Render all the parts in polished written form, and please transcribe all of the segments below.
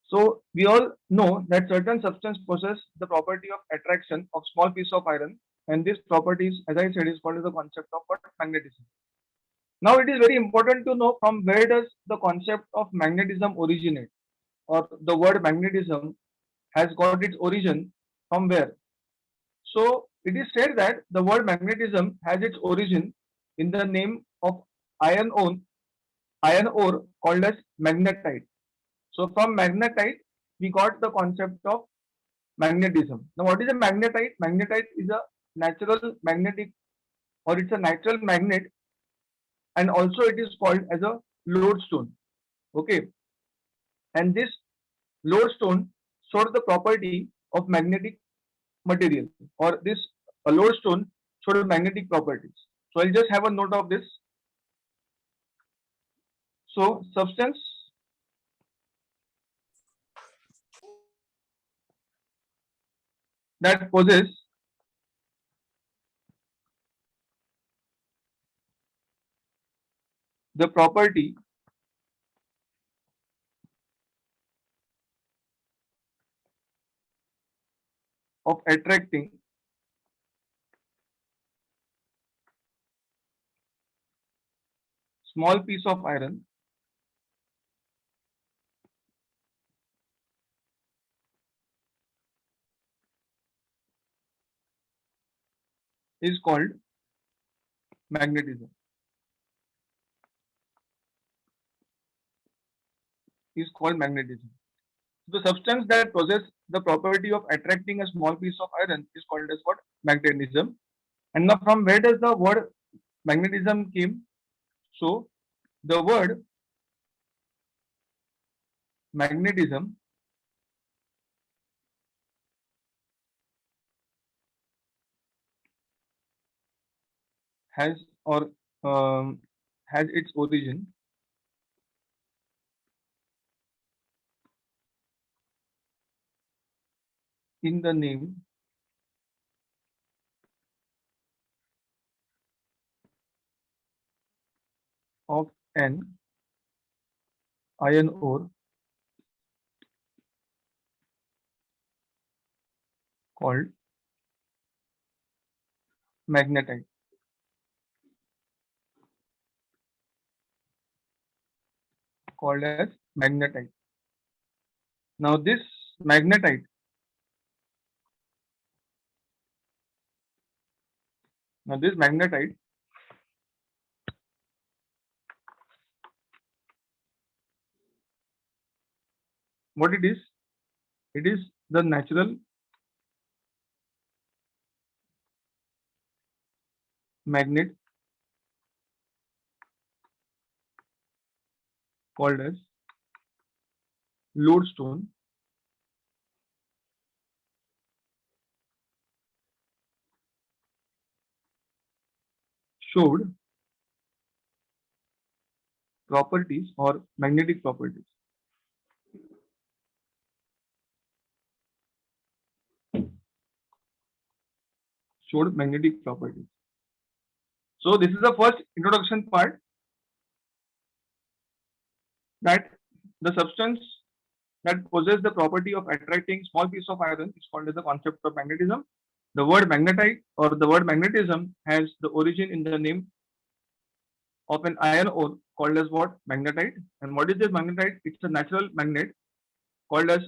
So we all know that certain substance possess the property of attraction of small piece of iron, and this property is, as I said, is called as the concept of what? Magnetism. Now it is very important to know from where does the concept of magnetism originate, or the word magnetism has got its origin from where. So it is said that the word magnetism has its origin in the name of iron ore, iron ore called as magnetite. So from magnetite, we got the concept of magnetism. Now, what is a magnetite? Magnetite is a natural magnetic, or it's a natural magnet, and also it is called as a lodestone. Okay, and this lodestone showed the property of magnetic material, or this lodestone showed magnetic properties. So I'll just have a note of this. So substance that possess the property of attracting small piece of iron is called magnetism. Is called magnetism. The substance that possess the property of attracting a small piece of iron is called as what? Magnetism. And now from where does the word magnetism came? So the word magnetism has or has its origin in the name of an iron ore called magnetite. Called as magnetite. Now this magnetite, now this magnetite what it is? It is the natural magnet called as lodestone showed properties or magnetic properties. Showed magnetic properties. So this is the first introduction part, that the substance that possess the property of attracting small piece of iron is called as the concept of magnetism. The word magnetite or the word magnetism has the origin in the name of an iron ore called as what? Magnetite. And what is this magnetite? It's a natural magnet called as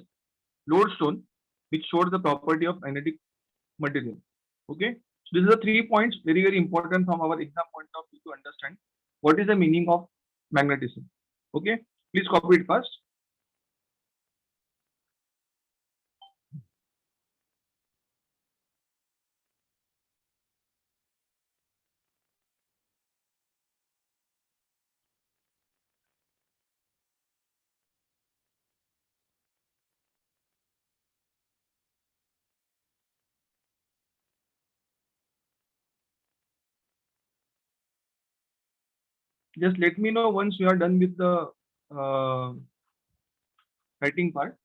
lodestone, which shows the property of magnetic material. Okay. So these are the 3 points very, very important from our exam point of view to understand what is the meaning of magnetism. Okay. Please copy it first. Just let me know once you are done with the uh, writing part.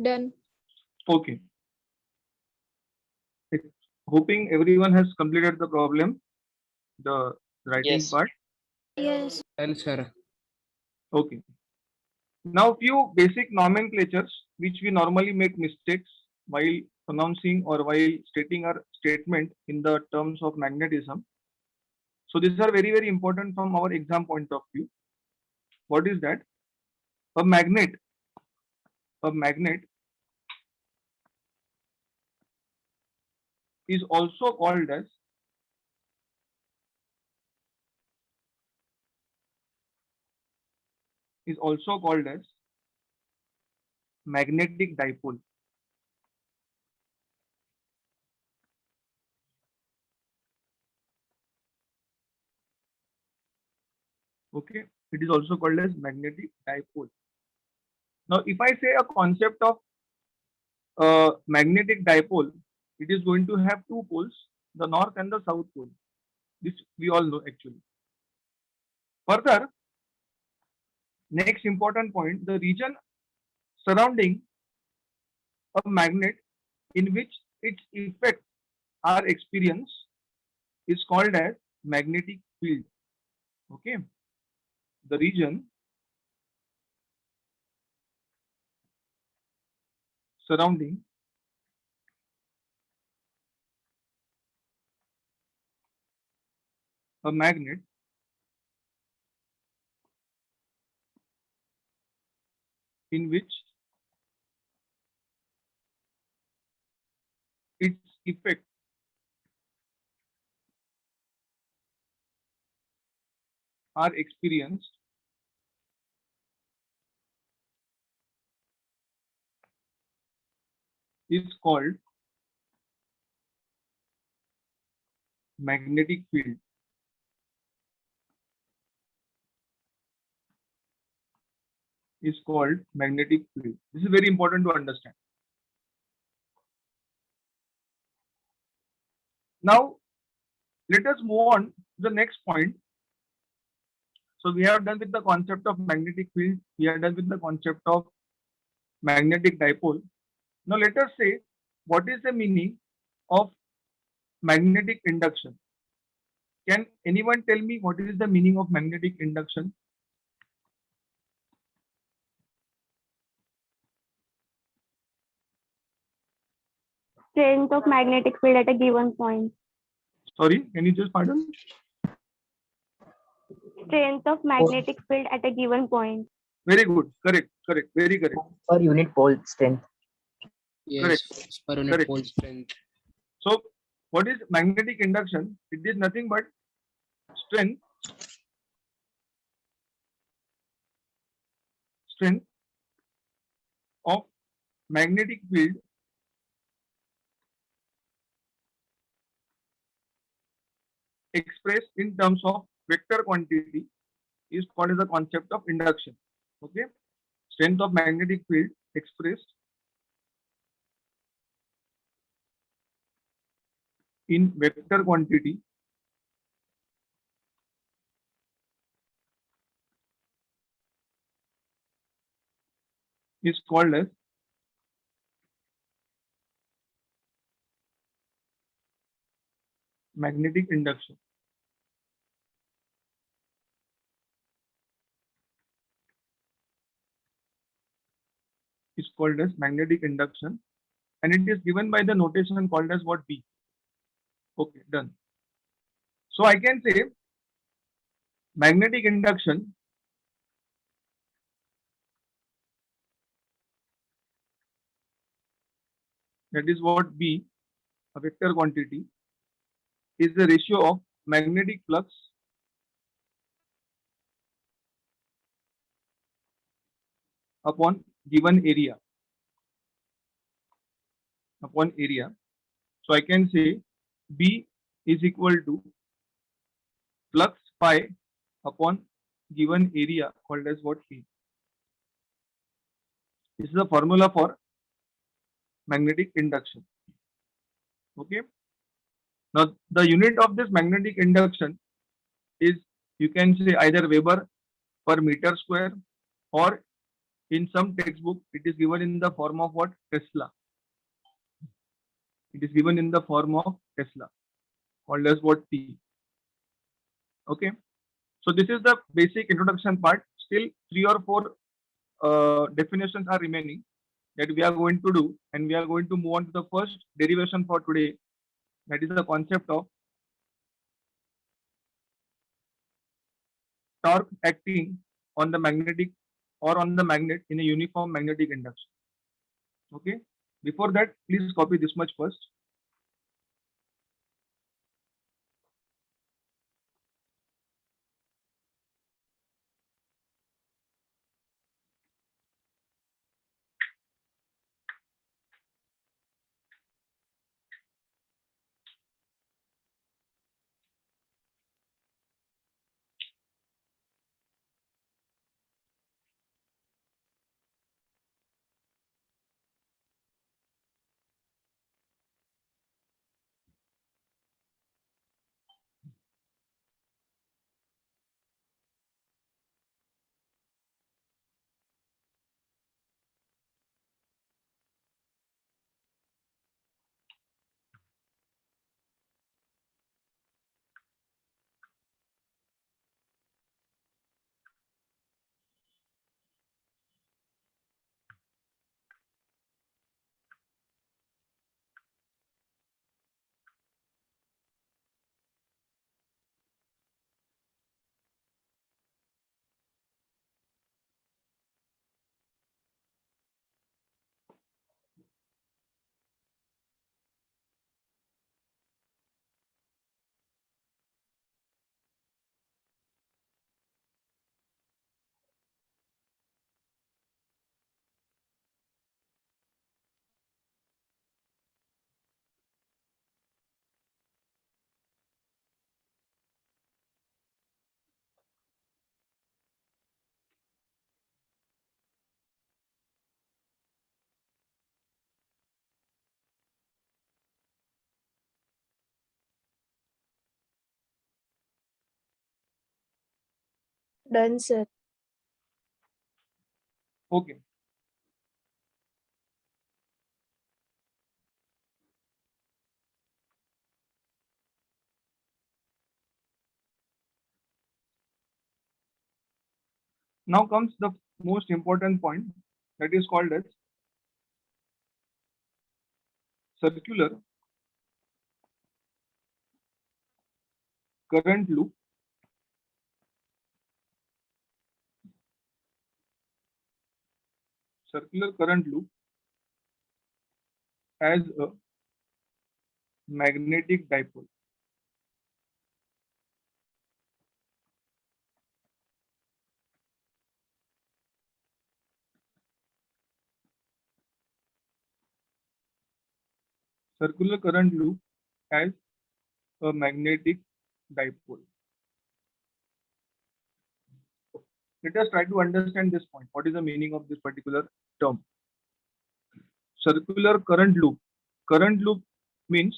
Done. Okay. Hoping everyone has completed the problem, the writing Yes. part. Yes. Done, sir. Okay. Now, few basic nomenclatures which we normally make mistakes while pronouncing or while stating our statement in the terms of magnetism. So these are very, very important from our exam point of view. What is that? A magnet. A magnet is also called as magnetic dipole. Okay, it is also called as magnetic dipole. Now, if I say a concept of magnetic dipole, it is going to have two poles, the north and the south pole. This we all know actually. Further, next important point, the region surrounding a magnet in which its effects are experienced is called as magnetic field. Okay, the region surrounding a magnet in which its effects are experienced is called magnetic field. Is called magnetic field. This is very important to understand. Now, let us move on to the next point. So we have done with the concept of magnetic field. We are done with the concept of magnetic dipole. Now let us say what is the meaning of magnetic induction. Can anyone tell me what is the meaning of magnetic induction? Strength of magnetic field at a given point. Sorry, can you just pardon? Strength of magnetic field at a given point. Very good. Correct. Correct. Very correct. Per unit pole strength. Yes, Correct. force per unit Correct. pole strength. So what is magnetic induction? It is nothing but strength of magnetic field expressed in terms of vector quantity is called as the concept of induction. Okay, strength of magnetic field expressed in vector quantity is called as magnetic induction. Is called as magnetic induction, and it is given by the notation called as what? B. Okay, done. So I can say magnetic induction that is what B, a vector quantity, is the ratio of magnetic flux upon given area. Upon area. So I can say B is equal to flux pi upon given area called as what? A. This is the formula for magnetic induction. Okay. Now the unit of this magnetic induction is, you can say, either Weber per meter square, or In some textbook, it is given in the form of what? Tesla. It is given in the form of Tesla, called as what? T. Okay. So this is the basic introduction part. Still 3 or 4 definitions are remaining that we are going to do, and we are going to move on to the first derivation for today. That is the concept of torque acting on the magnetic or on the magnet in a uniform magnetic induction. Okay. Before that, please copy this much first. Done, sir. Okay. Now comes the most important point, that is called as circular current loop as a magnetic dipole. Circular current loop as a magnetic dipole. Let us try to understand this point. What is the meaning of this particular term? Circular current loop. Current loop means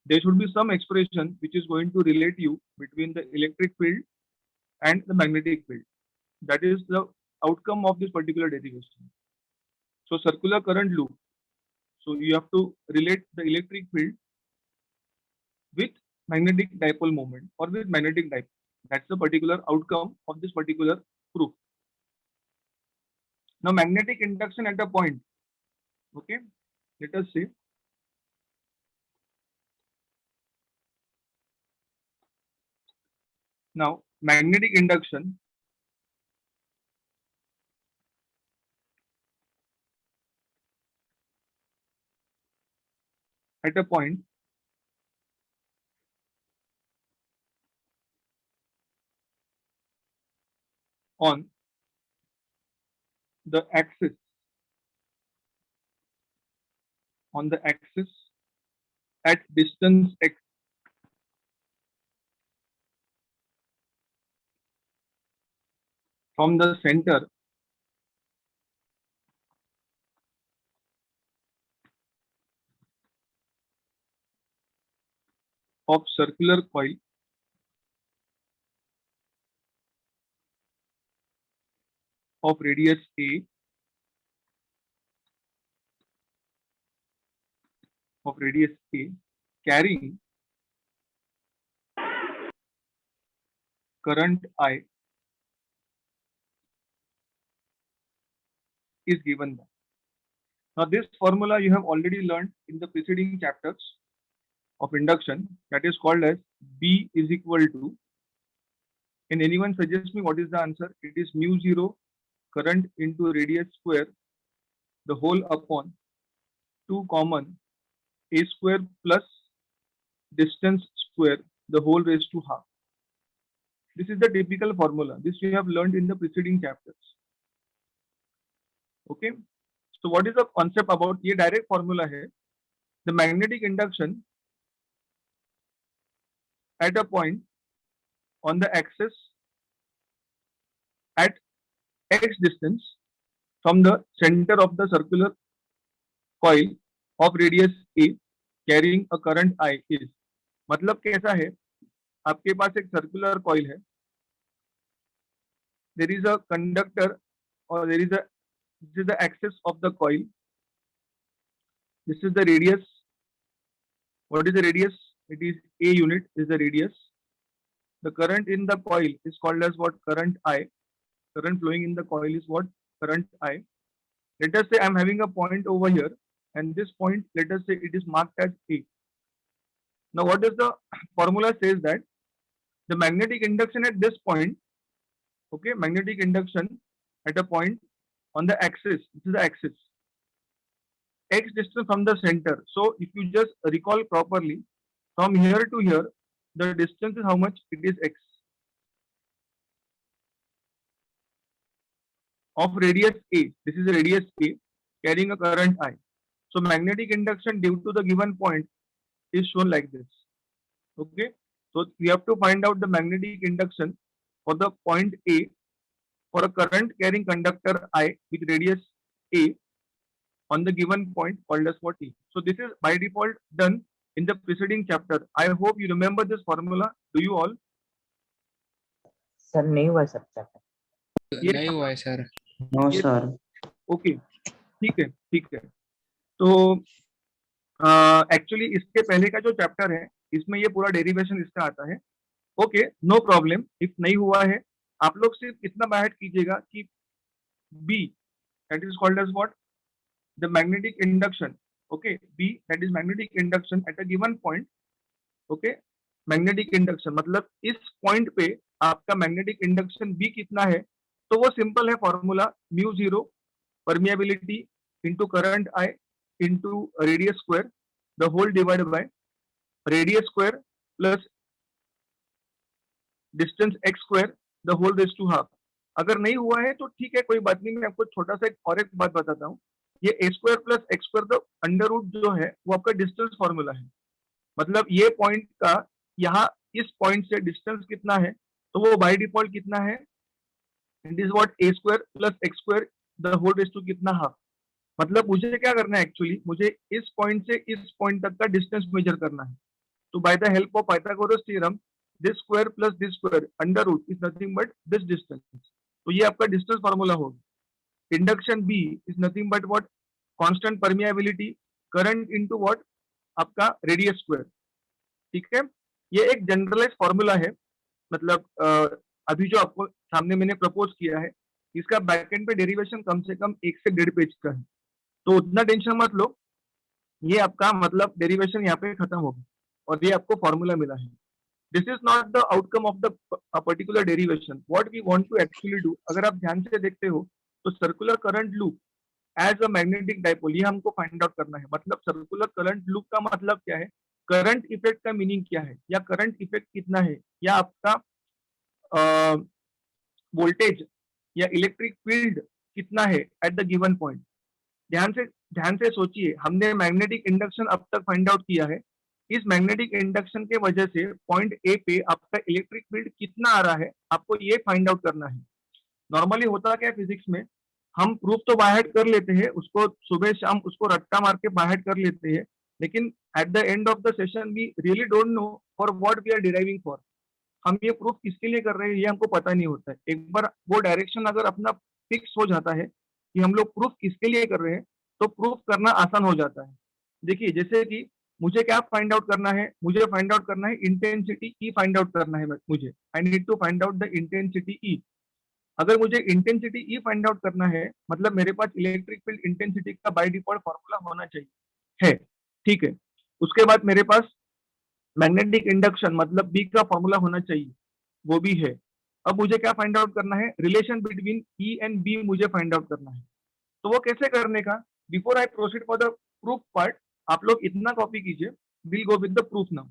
there should be some expression which is going to relate you between the electric field and the magnetic field. That is the outcome of this particular derivation. So circular current loop. So you have to relate the electric field with magnetic dipole moment or with magnetic dipole. That's the particular outcome of this particular proof. Now magnetic induction at a point. Okay, let us say now magnetic induction at a point on the axis at distance x from the center of circular coil of radius a of radius A carrying current I is given by. Now this formula you have already learned in the preceding chapters of induction, that is called as B is equal to, can anyone suggest me what is the answer? It is mu 0 current into radius square the whole upon 2 common A square plus distance square the whole raised to half. This is the typical formula. This we have learned in the preceding chapters. Okay. So what is the concept about? ये direct formula है. The magnetic induction at a point on the axis at x distance from the center of the circular coil of radius A carrying a current I is. मतलब कैसा है? आपके पास एक circular coil है. There is a conductor or there is a, this is the axis of the coil. This is the radius. What is the radius? It is A unit is the radius. The current in the coil is called as what? Current I. Current flowing in the coil is what? Current I. Let us say I am having a point over here, and this point, let us say it is marked as A. Now what does the formula says that the magnetic induction at this point, okay, magnetic induction at a point on the axis, this is the axis, x distance from the center. So if you just recall properly, from here to here, the distance is how much? It is x. Of radius A, this is a radius A carrying a current I. So magnetic induction due to the given point is shown like this. Okay. So we have to find out the magnetic induction for the point A for a current carrying conductor I with radius A on the given point called as what E. So this is by default done in the preceding chapter. I hope you remember this formula. Do you all? Sir नहीं हुआ सब chapter. ये नहीं हुआ है sir. No ये sir. Okay, ठीक है, ठीक है. तो एक्चुअली इसके पहले का जो चैप्टर है इसमें ये पूरा डेरिवेशन इसका आता है. Okay, no problem. इफ नहीं हुआ है, आप लोग सिर्फ इतना बाहर कीजिएगा कि B that is called as what? The magnetic induction. Okay, B that is magnetic induction at a given point. Okay, magnetic induction मतलब इस पॉइंट पे आपका मैग्नेटिक इंडक्शन B कितना है, तो वो सिंपल है formula mu 0 permeability into current I into radius square the whole divide by radius square plus distance x square the whole raise to half. अगर नहीं हुआ है तो ठीक है, कोई बात नहीं. मैं आपको छोटा सा और एक बात बताता हूँ. ये a square plus x square the under root जो है वो आपका डिस्टेंस फॉर्मूला है. मतलब ये पॉइंट का यहाँ इस पॉइंट से डिस्टेंस कितना है, तो वो बाय डिफॉल्ट कितना है? It is what? a square plus x square the whole raise to कितना? हाफ. मतलब मुझे क्या करना है एक्चुअली? मुझे इस पॉइंट से इस पॉइंट तक का डिस्टेंस मेजर करना है. तो by the help of Pythagoras theorem this square plus this square under root is nothing but this distance. तो ये आपका डिस्टेंस फॉर्मूला होगा. Induction B is nothing but what? Constant permeability current into what? आपका radius square. ठीक है, ये एक generalise formula है. मतलब अभी जो आपको सामने मैंने प्रपोज किया है इसका बैकएंड पे डेरिवेशन कम से कम 1 से 1.5 पेज का है, तो उतना टेंशन मत लो. ये आपका मतलब डेरिवेशन यहाँ पे खत्म होगा और ये आपको फॉर्मूला मिला है. This is not the outcome of the particular derivation. What we want to actually do, अगर आप ध्यान से देखते हो तो circular current loop as a magnetic dipole ये हमको फाइंड आउट करना है. मतलब सर्कुलर करंट लूप का मतलब क्या है, करंट इफेक्ट का मीनिंग क्या है, या करंट इफेक्ट कितना है, या आपका वोल्टेज या इलेक्ट्रिक फील्ड कितना है एट द गिवन पॉइंट. ध्यान से सोचिए, हमने मैग्नेटिक इंडक्शन अब तक फाइंड आउट किया है. इस मैग्नेटिक इंडक्शन के वजह से पॉइंट ए पे आपका इलेक्ट्रिक फील्ड कितना आ रहा है, आपको ये फाइंड आउट करना है. नॉर्मली होता क्या है फिजिक्स में, हम प्रूफ तो बाहर कर लेते हैं, उसको सुबह शाम उसको रट्टा मार के बाहर कर लेते हैं, लेकिन at the end of the session we really don't know for what we are deriving for. हम ये प्रूफ किसके लिए कर रहे हैं ये हमको पता नहीं होता है. एक बार वो डायरेक्शन अगर अपना फिक्स हो जाता है कि हम लोग प्रूफ किसके लिए कर रहे हैं, तो प्रूफ करना आसान हो जाता है. देखिए जैसे कि मुझे क्या फाइंड आउट करना है, मुझे फाइंड आउट करना है इंटेंसिटी ई फाइंड आउट करना है मुझे। I need to find out the intensity E. अगर मुझे इंटेंसिटी ई फाइंड आउट करना है मतलब मेरे पास इलेक्ट्रिक फील्ड इंटेंसिटी का बाय डिफॉल्ट फॉर्मूला होना चाहिए है, ठीक है। उसके बाद मेरे पास मैग्नेटिक इंडक्शन मतलब बी का फॉर्मूला होना चाहिए, वो भी है। अब मुझे क्या फाइंड आउट करना है, relation between E and B मुझे फाइंड आउट करना है। तो वो कैसे करने का, before I proceed for the proof part, आप लोग इतना कॉपी कीजिए, will go with the proof now.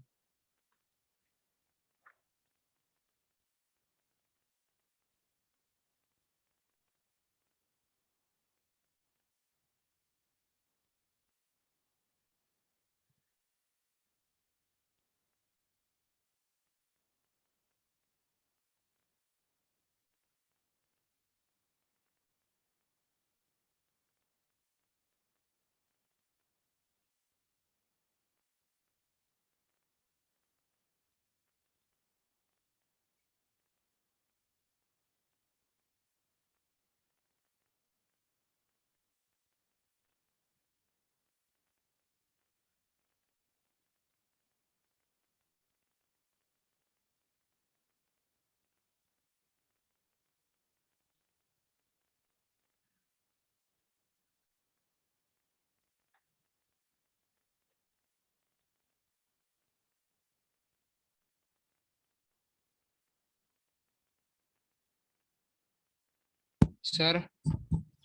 Sir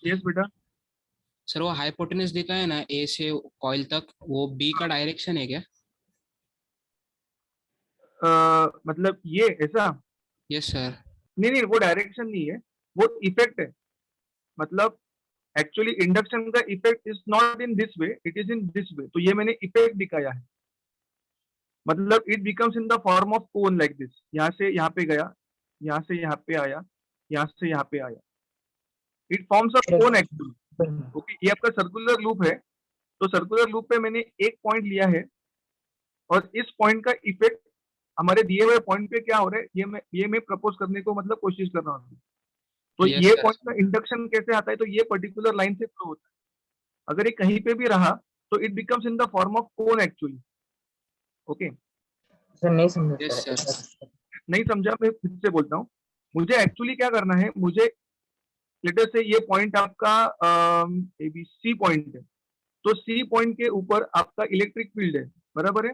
yes बेटा। सर वो हाइपोटेन्यूज दिखा है ना ए से कॉइल तक, वो बी का डायरेक्शन है क्या? मतलब ये ऐसा, यस सर। नहीं नहीं वो डायरेक्शन नहीं है, वो इफेक्ट है। मतलब एक्चुअली इंडक्शन का effect is not in this way, it is in this way. तो ये मैंने इफेक्ट दिखाया है, मतलब it becomes in the form of cone like this. यहाँ से यहाँ पे गया, यहाँ से यहाँ पे आया, यहाँ से यहाँ पे आया, it forms a cone actually. Okay, ये आपका सर्कुलर लूप है। तो सर्कुलर लूप पे मैंने एक पॉइंट लिया है और इस पॉइंट का इफेक्ट हमारे दिए हुए पॉइंट पे क्या हो रहा है, ये मैं प्रपोज करने को मतलब कोशिश कर रहा हूँ। तो यस ये सर। पॉइंट का इंडक्शन कैसे आता है, तो ये पर्टिकुलर लाइन से फ्लो होता है। अगर ये कहीं पे भी रहा तो it becomes in the form of cone actually. Okay, sir नहीं समझा यस सर। सर। नहीं समझा, मैं फिर से बोलता हूँ। मुझे एक्चुअली क्या करना है, मुझे लेटर से ये पॉइंट आपका ए बी सी पॉइंट है। तो सी पॉइंट के ऊपर आपका इलेक्ट्रिक फील्ड है, बराबर है।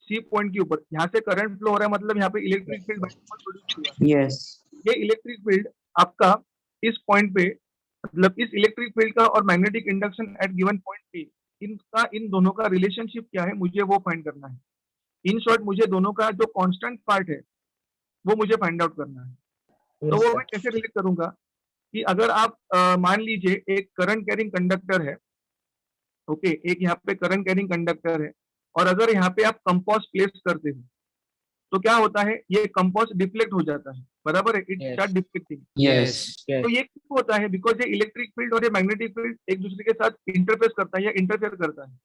सी पॉइंट के ऊपर यहाँ से करंट फ्लो हो रहा है, मतलब यहाँ पे इलेक्ट्रिक फील्ड प्रोड्यूस हुआ है। यस ये इलेक्ट्रिक फील्ड आपका इस पॉइंट पे, मतलब इस इलेक्ट्रिक फील्ड का और magnetic induction eight given point पे, इनका इन दोनों का रिलेशनशिप क्या है मुझे वो फाइंड करना है। इन शॉर्ट मुझे दोनों का जो कांस्टेंट पार्ट है वो मुझे फाइंड आउट करना है। तो यस वो सर। मैं कैसे रिलेट करूंगा कि अगर आप मान लीजिए एक करंट कैरिंग कंडक्टर है, ओके, एक यहाँ पे करंट कैरिंग कंडक्टर है, और अगर यहाँ पे आप कंपास प्लेस करते हो तो क्या होता है, ये कंपास डिफ्लेक्ट हो जाता है, बराबर है, इट स्टार्ट डिफ्लेक्टिंग। यस तो ये क्यों होता है, बिकॉज ये इलेक्ट्रिक फील्ड और ये मैग्नेटिक फील्ड एक दूसरे के साथ इंटरफेस करता है या इंटरफेयर करता है।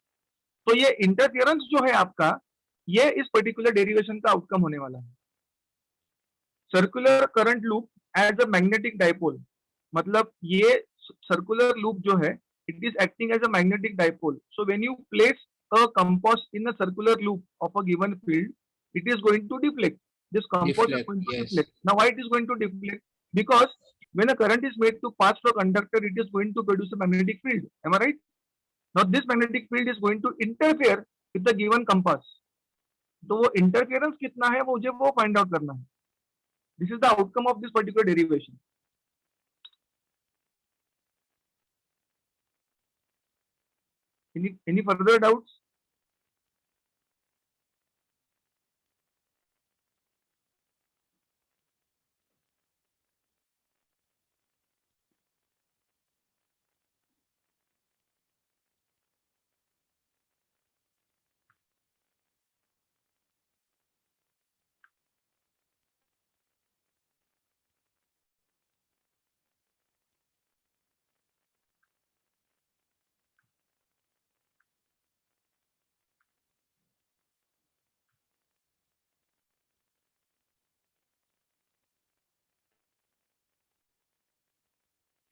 तो ये इंटरफियरेंस जो है आपका, ये इस पर्टिकुलर डेरिवेशन का आउटकम होने वाला है। Circular current loop as a magnetic dipole, मतलब ये सर्कुलर लूप जो है it is acting as a magnetic dipole. So when you place a compass in a circular loop of a given field, it is going to deflect. This compass is deflect. going to yes deflect. Now, why it is going to deflect? Because when a current is made to pass through a conductor, it is going to produce a magnetic field. Am I right? Now, this magnetic field is going to interfere with the given compass. तो वो interference कितना है मुझे वो find out करना है। This is the outcome of this particular derivation. Any further doubts?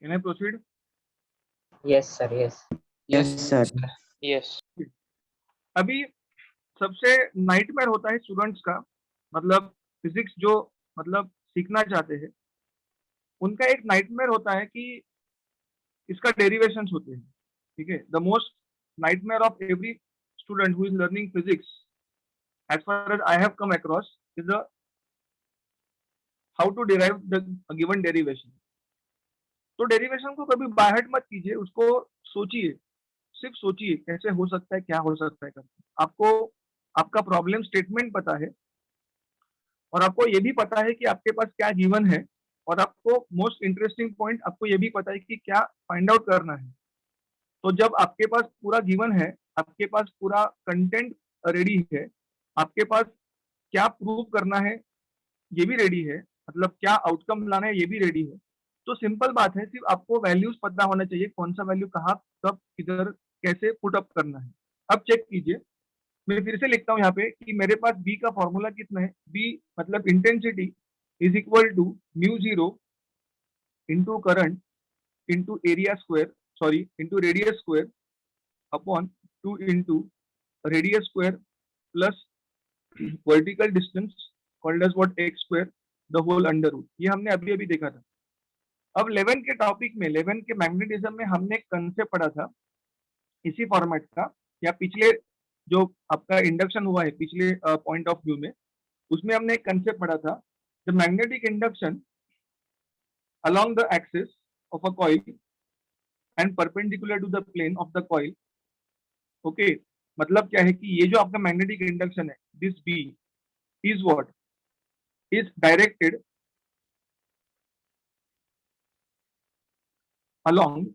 Can I proceed? Yes sir. Yes yes sir. Sir. Yes. अभी सबसे नाइटमेयर होता है स्टूडेंट्स का, मतलब फिजिक्स जो मतलब सीखना चाहते हैं उनका एक नाइटमेयर होता है कि इसका डेरिवेशंस होते हैं, ठीक है। The most nightmare of every student who is learning physics as far as I have come across is the how to derive the given derivation. तो डेरिवेशन को कभी बाहर मत कीजिए, उसको सोचिए, सिर्फ सोचिए कैसे हो सकता है, क्या हो सकता है करके। आपको आपका प्रॉब्लम स्टेटमेंट पता है और आपको ये भी पता है कि आपके पास क्या गिवन है, और आपको मोस्ट इंटरेस्टिंग पॉइंट आपको ये भी पता है कि क्या फाइंड आउट करना है। तो जब आपके पास पूरा गिवन है, आपके पास पूरा कंटेंट रेडी है, आपके पास क्या प्रूव करना है ये भी रेडी है, मतलब क्या आउटकम लाना है ये भी रेडी है, तो सिंपल बात है, सिर्फ आपको वैल्यूज पता होना चाहिए, कौन सा वैल्यू कहाँ कब किधर कैसे पुट अप करना है। अब चेक कीजिए, मैं फिर से लिखता हूँ यहाँ पे कि मेरे पास बी का फॉर्मूला कितना है, बी मतलब intensity is equal to mu zero into current into area square, sorry into radius square upon 2 into radius square plus vertical distance called as what x square the whole under root. ये हमने अभी अभी देखा था। अब 11 के topic में, 11 के मैग्नेटिज्म में हमने एक कंसेप्ट पढ़ा था इसी फॉर्मेट का, या पिछले जो आपका इंडक्शन हुआ है पिछले पॉइंट ऑफ व्यू में, उसमें हमने एक कंसेप्ट पढ़ा था, the magnetic induction along the axis of a coil and perpendicular to the plane of the coil। Okay, मतलब क्या है कि ये जो आपका मैग्नेटिक इंडक्शन है, this B is what is directed along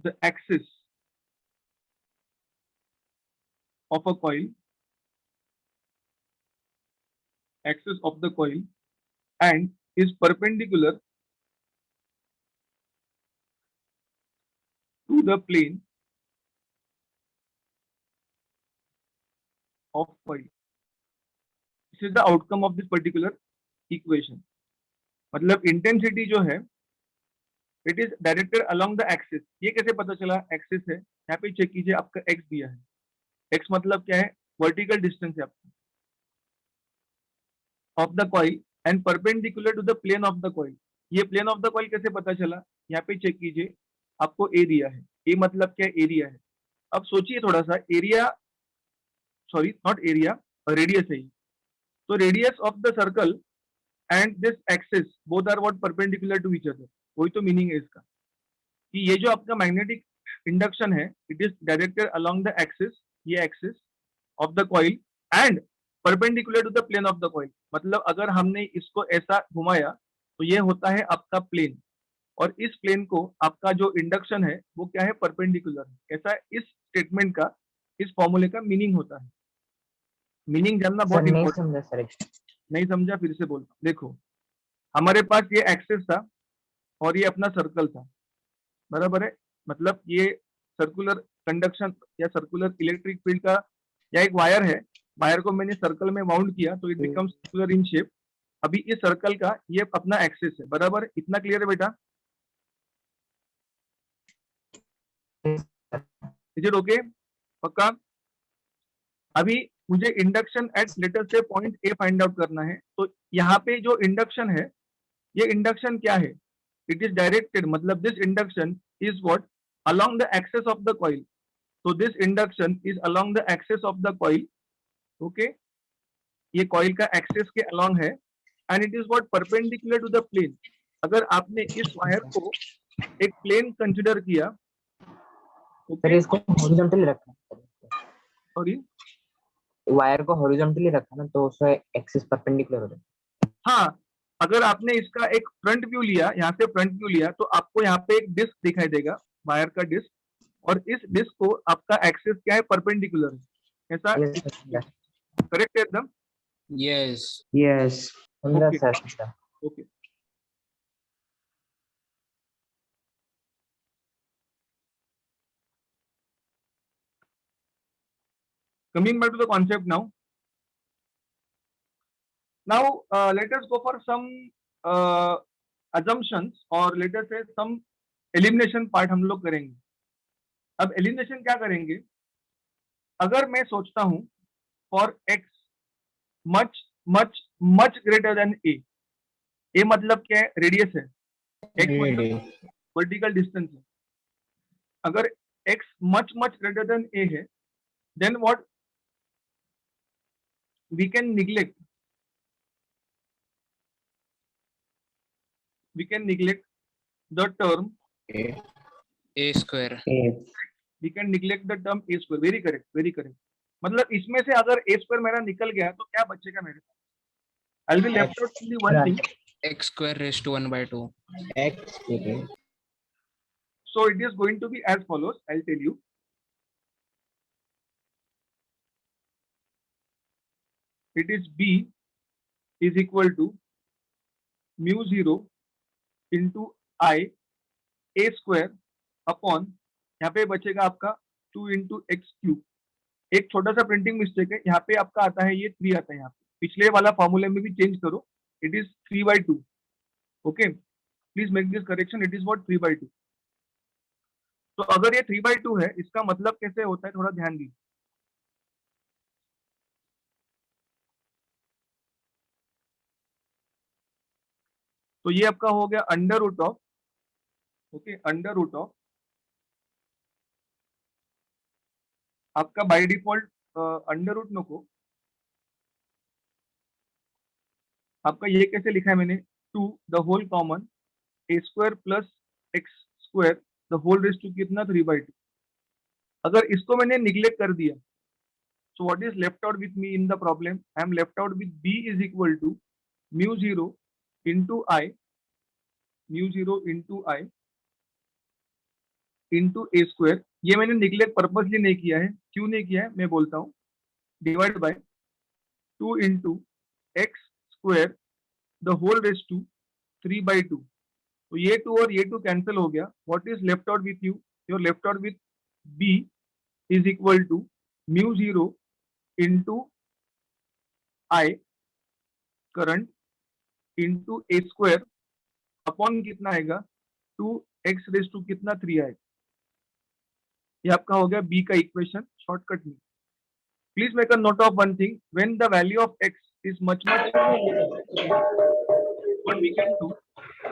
the axis of a coil, axis of the coil, and is perpendicular to the plane of coil। This is the outcome of this particular equation। मतलब intensity जो है it is directed along the axis. ये कैसे पता चला axis है, यहाँ पे चेक कीजिए, आपका एक्स दिया है, एक्स मतलब क्या है, वर्टिकल डिस्टेंस है आपका of the coil and perpendicular to the plane of the coil. ये प्लेन ऑफ द कॉइल कैसे पता चला, यहाँ पे चेक कीजिए, आपको ए दिया है, ए मतलब क्या एरिया है। अब सोचिए थोड़ा सा, area sorry not area, radius है, तो radius of the circle and this axis both are what perpendicular to each other. वही तो मीनिंग है इसका कि ये जो आपका मैग्नेटिक इंडक्शन है it is directed along the axis, ये axis of the coil and perpendicular to the plane of the coil. मतलब अगर हमने इसको ऐसा घुमाया तो ये होता है आपका प्लेन, और इस प्लेन को आपका जो इंडक्शन है वो क्या है, परपेंडिकुलर है। ऐसा इस स्टेटमेंट का, इस फॉर्मूले का मीनिंग होता है। मीनिंग जानना सर बहुत नहीं इंपॉर्टेंट। समझा सर। नहीं समझा, फिर से बोलता हूं। देखो, हमारे पास ये एक्सिस था और ये अपना सर्कल था, बराबर है, मतलब ये सर्कुलर कंडक्शन या सर्कुलर इलेक्ट्रिक फील्ड का, या एक वायर है, वायर को मैंने सर्कल में माउंट किया तो it becomes circular in shape. अभी इस सर्कल का ये अपना एक्सिस है, बराबर, इतना क्लियर है बेटा? इज इट ओके, पक्का? अभी मुझे इंडक्शन एट लेटर से पॉइंट ए फाइंड आउट करना है, तो यहाँ पे जो इंडक्शन है, ये इंडक्शन क्या है, इट इज डायरेक्टेड, मतलब this induction is what along the axis of the coil। so this induction is along the axis of the coil। okay, ये कॉइल का एक्सिस के along है and it is what perpendicular to the plane। अगर आपने इस wire को एक plane consider किया, सर ओके, इसको हॉरिजॉन्टली रखना, सॉरी, वायर को हॉरिजॉन्टली रखना ना तो उससे एक्सिस परपेंडिकुलर हो जाए। हाँ, अगर आपने इसका एक फ्रंट व्यू लिया, यहाँ से फ्रंट व्यू लिया, तो आपको यहाँ पे एक डिस्क दिखाई देगा, वायर का डिस्क, और इस डिस्क को आपका एक्सिस क्या है, परपेंडिकुलर है, ऐसा यस सर, करेक्ट है एकदम? यस यस समझा ओके सर, समझा। Okay. Coming back to the concept now. Now let us go for some assumptions, or let us say some elimination part हम लोग करेंगे। अब एलिमिनेशन क्या करेंगे, अगर मैं सोचता हूं for x much much much greater than a मतलब क्या है, रेडियस है, एक्स मतलब वर्टिकल डिस्टेंस है। अगर x much much greater than a है, then what we can neglect, the term, a square. We can neglect the term a square. Very correct, very correct. मतलब इसमें से अगर ए स्क्वायर मेरा निकल गया तो क्या बचेगा मेरे पास? I will left out only one thing, x square raise to 1/2। x ठीक है। so it is going to be as follows, I'll tell you. It is b is equal to mu 0 into I a square upon, यहाँ पे बचेगा आपका 2 into x cube. एक छोटा सा printing mistake है, यहाँ पे आपका आता है ये 3 आता है, यहाँ पे पिछले वाला फॉर्मूले में भी चेंज करो, it is 3/2। Okay, please make this correction, it is what 3/2। तो अगर ये 3/2 है, इसका मतलब कैसे होता है थोड़ा ध्यान दीजिए। तो ये आपका हो गया under root of, okay, under root of आपका बाय डिफॉल्ट अंडर रूट नको, आपका ये कैसे लिखा है मैंने, 2 the whole common a square plus x square the whole raise to कितना 3/2। अगर इसको मैंने निग्लेक्ट कर दिया, so what is left out with me in the problem, I am left out with b is equal to mu 0 into I, mu 0 into I into a square। ये मैंने neglect purposely नहीं किया है, क्यों नहीं किया है मैं बोलता हूँ, divide by 2 into x square the whole raised to 3/2। तो ये 2 और ये 2 कैंसिल हो गया, what is left out with you, you are left out with b is equal to mu 0 into I current into a square upon कितना आएगा 2x race to कितना 3 आएगा। ये आपका हो गया बी का इक्वेशन शॉर्टकट में। Please make a note of one thing, when the value of x is much much, what we can do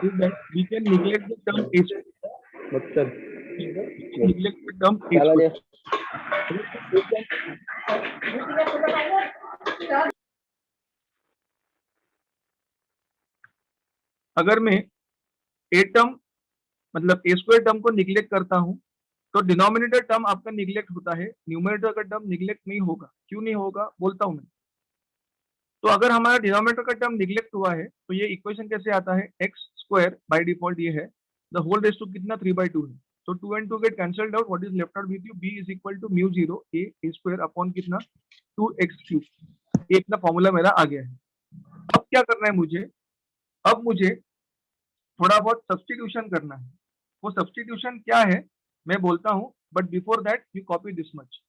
is that we can neglect the term a square, neglect the term a square। अगर मैं a term मतलब ए square term को neglect करता हूं, तो denominator term आपका neglect होता है, न्यूमरेटर का टर्म निग्लेक्ट नहीं होगा। क्यों नहीं होगा बोलता हूं मैं। तो अगर हमारा डिनोमिनेटर का टर्म निग्लेक्ट हुआ है, तो ये इक्वेशन कैसे आता है, एक्स स्क्वायर बाय डिफॉल्ट ये है, द होल रेस टू कितना 3/2 है। तो 2 and 2 get cancelled out, what is left out with you, b is equal to mu 0 a square upon कितना 2x क्यूब। ये इतना फॉर्मूला मेरा आ गया है। अब क्या करना है मुझे, अब मुझे थोड़ा बहुत सब्सटीट्यूशन करना है। वो सब्सटीट्यूशन क्या है मैं बोलता हूं, but before that you copy this much.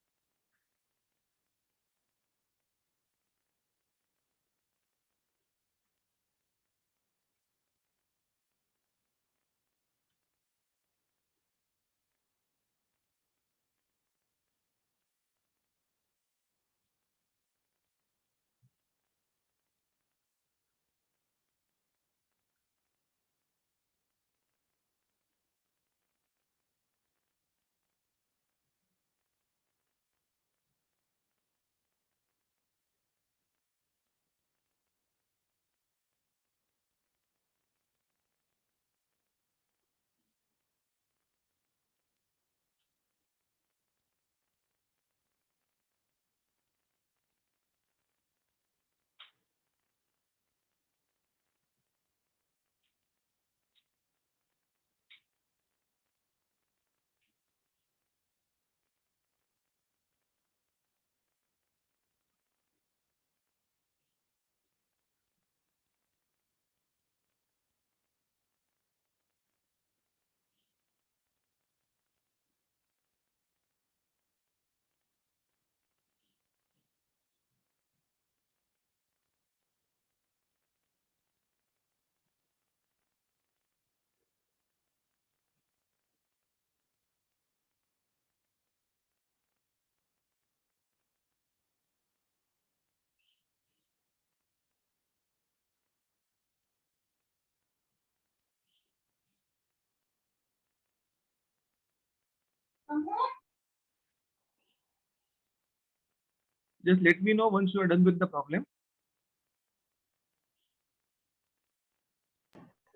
Just let me know once you are done with the problem.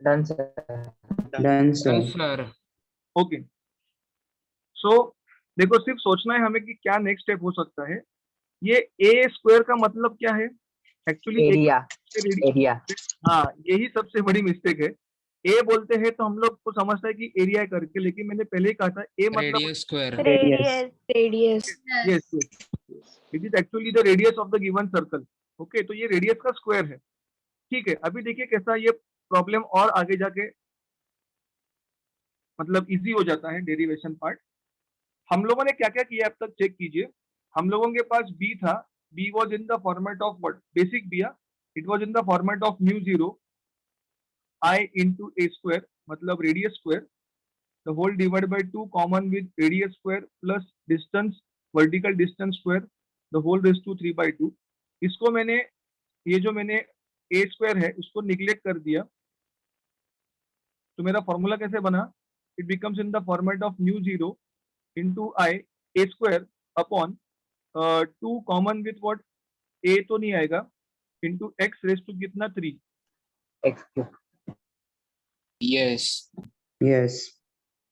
Done, sir. Done, sir. Done, sir. Okay, so देखो सिर्फ सोचना है हमें कि क्या नेक्स्ट स्टेप हो सकता है। ये ए स्क्वायर का मतलब क्या है एक्चुअली? एरिया हाँ, यही सबसे बड़ी मिस्टेक है। ए बोलते हैं तो हम लोग को समझता है कि एरिया करके, लेकिन मैंने पहले ही कहा था ए मतलब Radius square. Radius. Yes, it is actually the radius of the given circle. Okay, तो ये रेडियस का स्क्वायर है। ठीक है, अभी देखिए कैसा ये प्रॉब्लम और आगे जाके मतलब इजी हो जाता है डेरिवेशन पार्ट। हम लोगों ने क्या क्या किया अब तक चेक कीजिए। हम लोगों के पास बी था, B was in the format of what? Basic B, it was in the format of mu zero I into a square, मतलब radius square, the whole divide by 2 common with radius square plus distance, vertical distance square, the whole raise to 3/2। इसको मैंने, ये जो मैंने a square है उसको neglect कर दिया, तो मेरा फॉर्मूला कैसे बना? It becomes in the format of mu zero into I a square upon 2 common with what? A तो नहीं आएगा, इंटू एक्स रेज टू कितना? 3। X cube. Yes. Yes.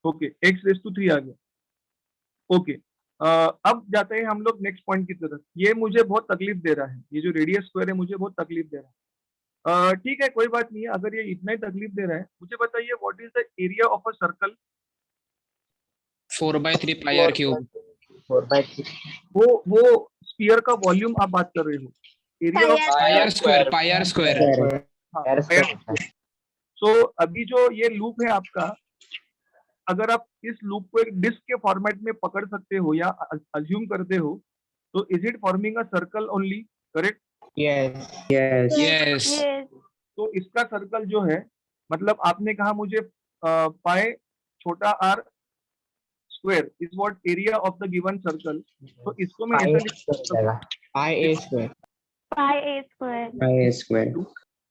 Okay, x raise to 3 आ गया। ओके, अब जाते हैं हम लोग नेक्स्ट पॉइंट की तरफ। ये मुझे बहुत तकलीफ दे रहा है, ये जो रेडियस स्क्वायर है मुझे बहुत तकलीफ दे रहा है। ठीक है, कोई बात नहीं है, अगर ये इतना ही तकलीफ दे रहा है, मुझे बताइए what is the area of a circle? 4/3 pi r cube. 4/3 वो स्फीयर का वॉल्यूम आप बात कर रहे हो, area of Pi r square. Pi r square. R square होता है। सो अभी जो ये लूप है आपका, अगर आप इस लूप को एक डिस्क के फॉर्मेट में पकड़ सकते हो या अज्यूम करते हो, तो is it forming a circle only? Correct? Yes. Yes. तो इसका सर्कल जो है, मतलब आपने कहा मुझे पाई छोटा r square is what area of the given circle, तो इसको मैं ऐसा लिख सकता हूँ, Pi a square. Pi a square. Pi a square.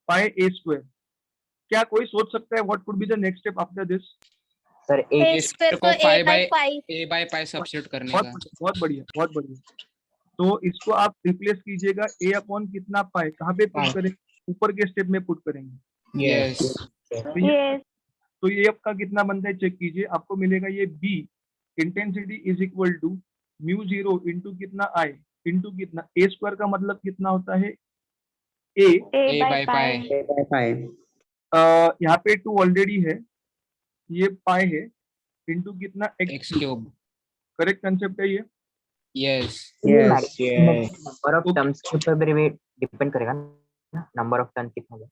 Pi a square. क्या कोई सोच सकता है what could be the next step after this? Sir A एक square को a by pi सब्स्टिट्यूट करने का. बहुत बढ़िया, बहुत बढ़िया। तो इसको आप रिप्लेस कीजिएगा, ए अपॉन कितना पाई, कहाँ पे पुट Pi. करेंगे? ऊपर के स्टेप में पुट करेंगे। Yes. Yes. तो ये आपका कितना बनता है चेक कीजिए, आपको मिलेगा ये B intensity is equal to mu zero into कितना आई इंटू कितना ए स्क्वायर का मतलब कितना होता है? ए, A by pi. A by pi. यहाँ पे 2 ऑलरेडी है, ये पाई है, इंटू कितना? X x. cube. Correct concept है ये? Yes. Yes. Yes. Number of terms के ऊपर भी डिपेंड करेगा ना, नंबर ऑफ टर्न कितना है।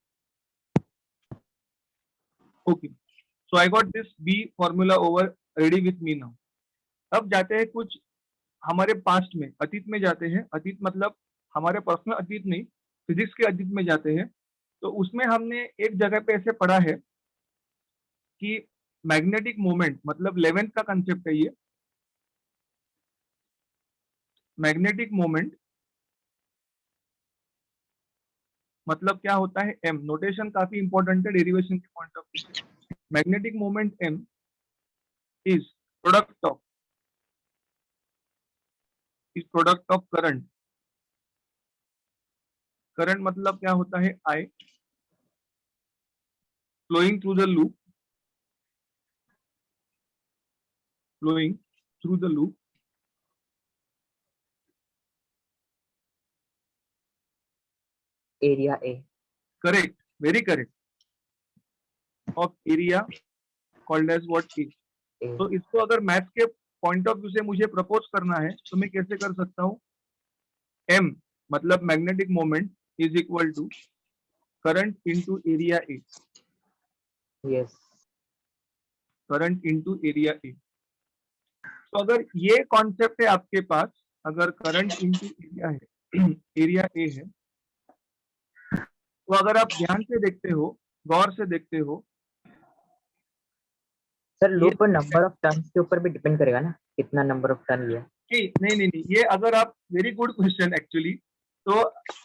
Okay, so I got this B formula over ready with me now. अब जाते हैं कुछ हमारे पास्ट में, अतीत में जाते हैं। अतीत मतलब हमारे पर्सनल अतीत नहीं, फिजिक्स के अतीत में जाते हैं। तो उसमें हमने एक जगह पे ऐसे पढ़ा है कि मैग्नेटिक मोमेंट, मतलब 11th का कंसेप्ट है ये। मैग्नेटिक मोमेंट मतलब क्या होता है? एम। नोटेशन काफी इंपॉर्टेंट है डेरिवेशन के पॉइंट ऑफ व्यू से। Magnetic moment m is product of current. Current मतलब क्या होता है? I flowing through the loop, area a. Correct, very correct, of area called as what? A. तो इसको अगर मैथ्स के पॉइंट ऑफ व्यू से मुझे प्रपोज करना है तो मैं कैसे कर सकता हूँ? एम मतलब magnetic moment is equal to current into area A. Yes. Current into area A. तो अगर ये कॉन्सेप्ट है आपके पास, अगर करंट इंटू एरिया है, एरिया ए है, तो अगर आप ध्यान से देखते हो, गौर से देखते हो, sir loop number of turns के ऊपर भी डिपेंड करेगा ना, कितना नंबर ऑफ टर्न लिया। नहीं, ये अगर आप, वेरी गुड क्वेश्चन एक्चुअली। तो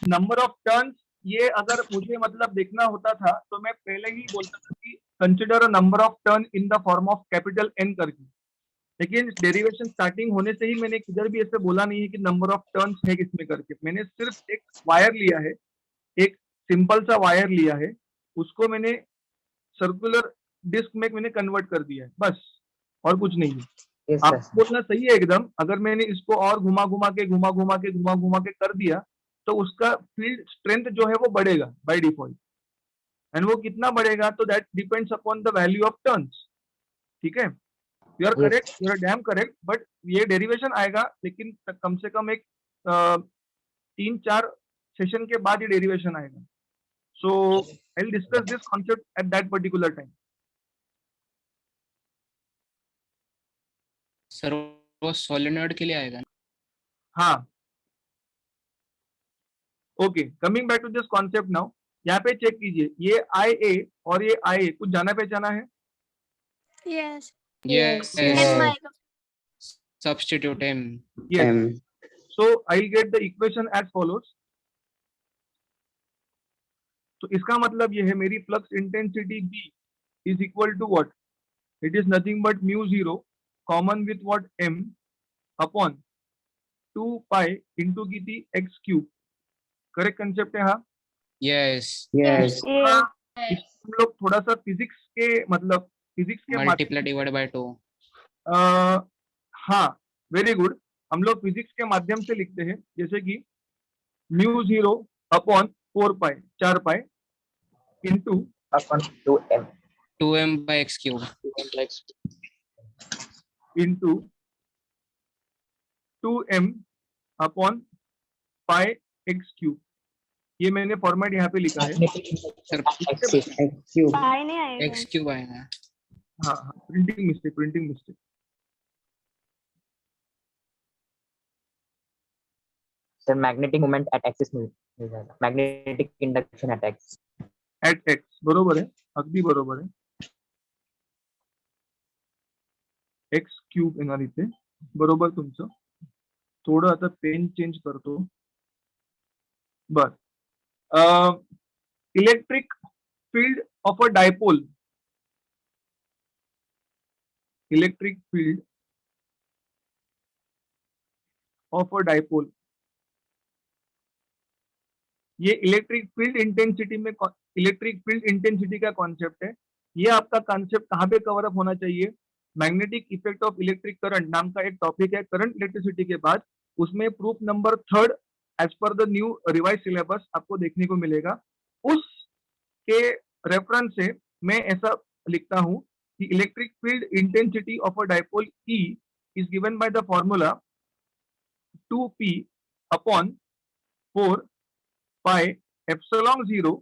नंबर ऑफ टर्न्स, ये अगर मुझे मतलब देखना होता था तो मैं पहले ही बोलता था कि consider a number of turn in the form of capital N करके। लेकिन डेरिवेशन स्टार्टिंग होने से ही मैंने किधर भी ऐसे बोला नहीं है कि नंबर ऑफ टर्न्स है किसमें करके। मैंने सिर्फ एक वायर लिया है, एक सिंपल सा वायर लिया है, उसको मैंने सर्कुलर डिस्क में मैंने कन्वर्ट कर दिया है, बस, और कुछ नहीं है। Yes, आप sir. बोलना सही है एकदम। अगर मैंने इसको और घुमा घुमा के कर दिया तो उसका फील्ड स्ट्रेंथ जो है वो बढ़ेगा बाय डिफॉल्ट। एंड वो कितना बढ़ेगा तो that depends upon the value of turns. ठीक है, you are Yes. Correct, you are damn correct, but ये डेरिवेशन आएगा, लेकिन कम से कम एक 3-4 सेशन के बाद ये डेरिवेशन आएगा। So I will discuss this concept at that particular time. Sir वो सोलेनॉइड के लिए आएगा ना? हाँ, okay, coming back to this concept now. यहाँ पे चेक कीजिए, ये आई ए और ये आई ए कुछ जाना पहचाना है? Yes. Yes. Yes. And my Substitute M. Yes. M. So I'll get the equation as follows. तो इसका मतलब ये है मेरी flux intensity B is equal to what? It is nothing but mu 0 common with what M upon 2 pi into किती x cube। Correct concept है? हाँ, Yes. Yes. हाँ, yes. इसको हम लोग थोड़ा सा फिजिक्स के मतलब फिजिक्स के Multiply divided by 2. हाँ, वेरी गुड। हम लोग फिजिक्स के माध्यम से लिखते हैं, जैसे कि mu 0 upon 4 pi 4 pi into Upon 2m. 2M by x cube. Into 2m upon pi x cube. ये मैंने फॉर्मेट यहाँ पे लिखा है। Sir Axis. X cube. Pi नहीं आएगा। x cube आएगा। हाँ हाँ, printing mistake. Sir, magnetic moment at axis मिल जाएगा. Magnetic induction at x. At x बरोबर आहे, अगदी बरोबर आहे। एक्स क्यूब येणार इथे, बरोबर तुमचं। थोडं आता पेन चेंज करतो। बर, electric field of a dipole, electric field of a dipole, ये इलेक्ट्रिक फील्ड इंटेंसिटी में, इलेक्ट्रिक फील्ड इंटेंसिटी का कॉन्सेप्ट है। ये आपका कॉन्सेप्ट कहाँ पे कवर अप होना चाहिए? Magnetic effect of electric current नाम का एक टॉपिक है करंट इलेक्ट्रिसिटी के बाद, उसमें proof number 3 as per the new revise syllabus आपको देखने को मिलेगा। उसके रेफरेंस से मैं ऐसा लिखता हूं कि electric field intensity of a dipole E is given by the formula 2p upon 4 pi epsilon 0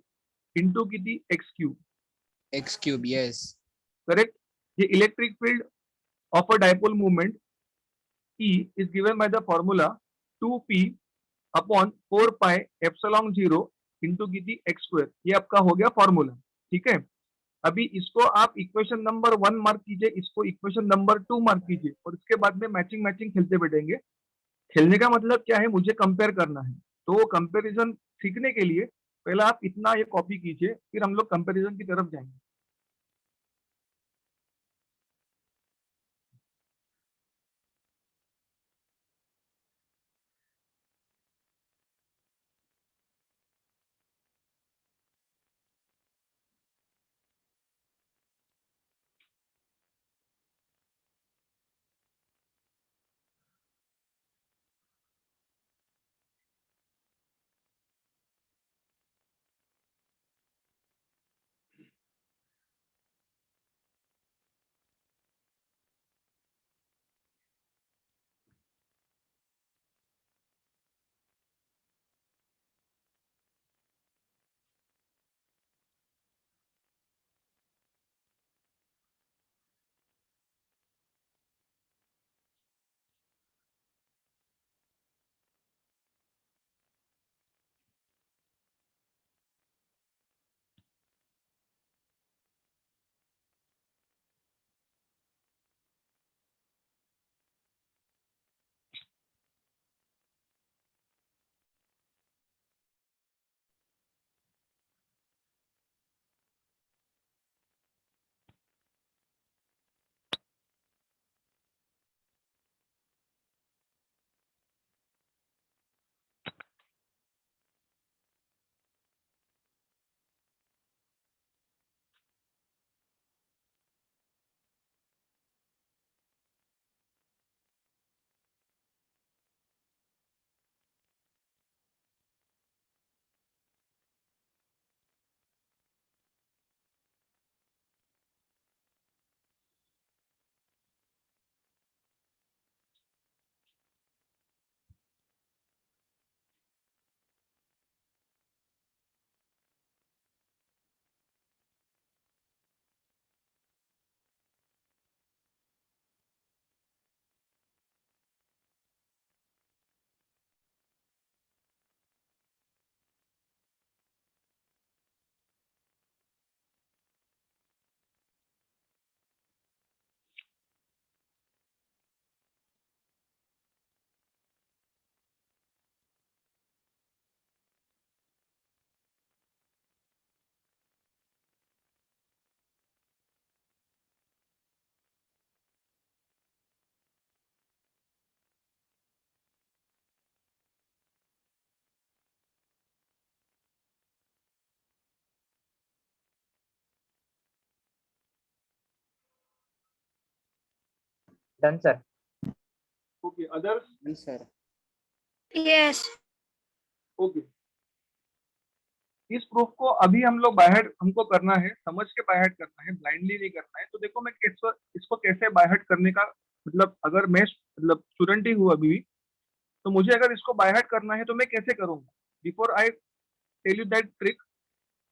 into किती x cube. x cube. Yes. Correct? ये electric field of a dipole movement E is given by the formula 2p upon 4 pi epsilon 0 into किती x square. ये आपका हो गया formula. ठीक है, अभी इसको आप इक्वेशन नंबर 1 मार्क कीजिए, इसको इक्वेशन नंबर 2 मार्क कीजिए, और इसके बाद में मैचिंग खेलते बैठेंगे। खेलने का मतलब क्या है? मुझे कंपेयर करना है। तो वो कंपेरिजन सीखने के लिए पहले आप इतना ये कॉपी कीजिए, फिर हम लोग कंपेरिजन की तरफ जाएंगे। Done, sir. Okay, others? Sir. Yes. Okay, इस प्रूफ को अभी हम लोग बाय हार्ट हमको करना है, समझ के बाय हार्ट करना है, ब्लाइंडली नहीं करना है। तो देखो मैं इसको कैसे बाय हार्ट करने का, मतलब अगर मैं मतलब स्टूडेंट ही हूँ अभी भी, तो मुझे अगर इसको बाय हार्ट करना है तो मैं कैसे करूंगा। Before I tell you that trick,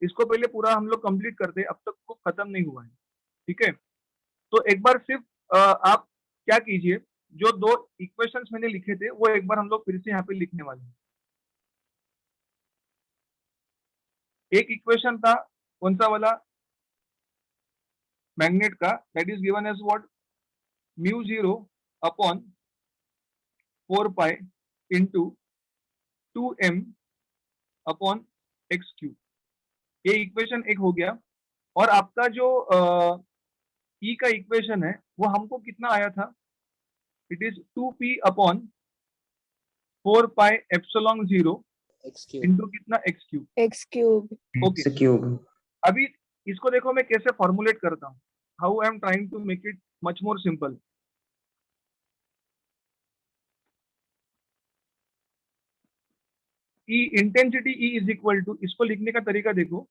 इसको पहले पूरा हम लोग कंप्लीट करते हैं, अब तक प्रूफ खत्म नहीं हुआ है, ठीक है। तो एक बार सिर्फ आप क्या कीजिए, जो दो इक्वेशंस मैंने लिखे थे वो एक बार हम लोग फिर से यहाँ पे लिखने वाले हैं। एक इक्वेशन था कौन सा वाला, मैग्नेट का, that is given as what, mu 0 upon 4 pi into 2m upon x cube. ये इक्वेशन एक हो गया। और आपका जो ई का इक्वेशन है वो हमको कितना आया था, it is 2p upon 4 pi epsilon 0 X cube. Into कितना x cube. X cube. Okay, X cube. अभी इसको देखो मैं कैसे फॉर्मुलेट करता हूँ, how I am trying to make it much more simple. E intensity E is equal to, इसको लिखने का तरीका देखो,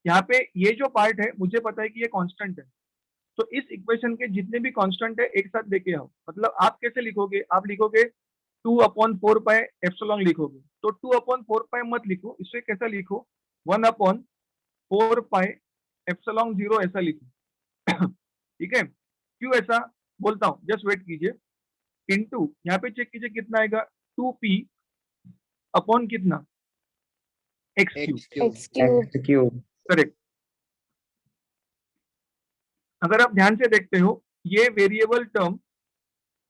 यहाँ पे ये जो पार्ट है मुझे पता है कि ये कांस्टेंट है, तो इस इक्वेशन के जितने भी कांस्टेंट है एक साथ लेके आओ। मतलब आप कैसे लिखोगे, आप लिखोगे 2/4 पाई एप्सिलॉन लिखोगे, तो 2/4 पाई मत लिखो, इसे कैसा लिखो 1/4 पाई एप्सिलॉन 0 ऐसा लिखो। ठीक है, क्यों ऐसा बोलता हूँ, जस्ट वेट कीजिए। इनटू यहाँ पे चेक कीजिए कितना आएगा, 2p अपॉन कितना, x cube. X cube. X cube. X cube. Correct. अगर आप ध्यान से देखते हो, ये वेरिएबल टर्म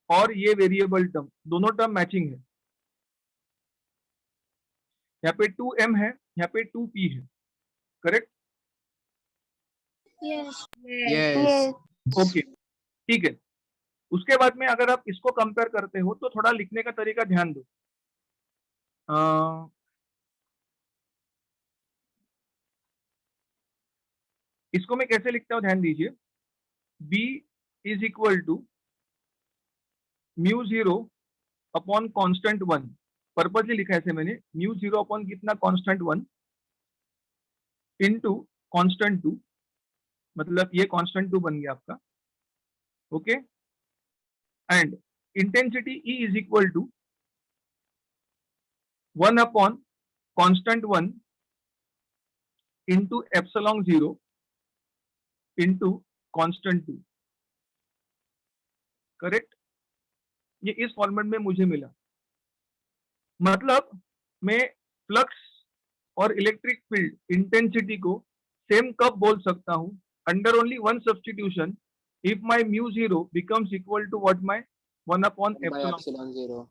और ये वेरिएबल टर्म दोनों टर्म मैचिंग है। यहाँ पे 2m है, यहाँ पे 2p है, correct. Yes. Yes. Yes. Okay, ठीक है। उसके बाद में अगर आप इसको कंपेयर करते हो तो थोड़ा लिखने का तरीका ध्यान दो। इसको मैं कैसे लिखता हूँ ध्यान दीजिए, b is equal to mu 0 upon constant 1, purposely लिखा है ऐसे मैंने, म्यू 0 अपॉन कितना, कांस्टेंट 1 इनटू कांस्टेंट 2, मतलब ये कांस्टेंट 2 बन गया आपका। Okay, and intensity E is equal to 1 upon constant 1 into epsilon 0 into constant 2, correct. ये इस फॉर्मेट में मुझे मिला। मतलब मैं फ्लक्स और इलेक्ट्रिक फील्ड इंटेंसिटी को सेम कब बोल सकता हूं, under only one substitution, if my mu 0 becomes equal to what, my 1 upon By epsilon. epsilon 0.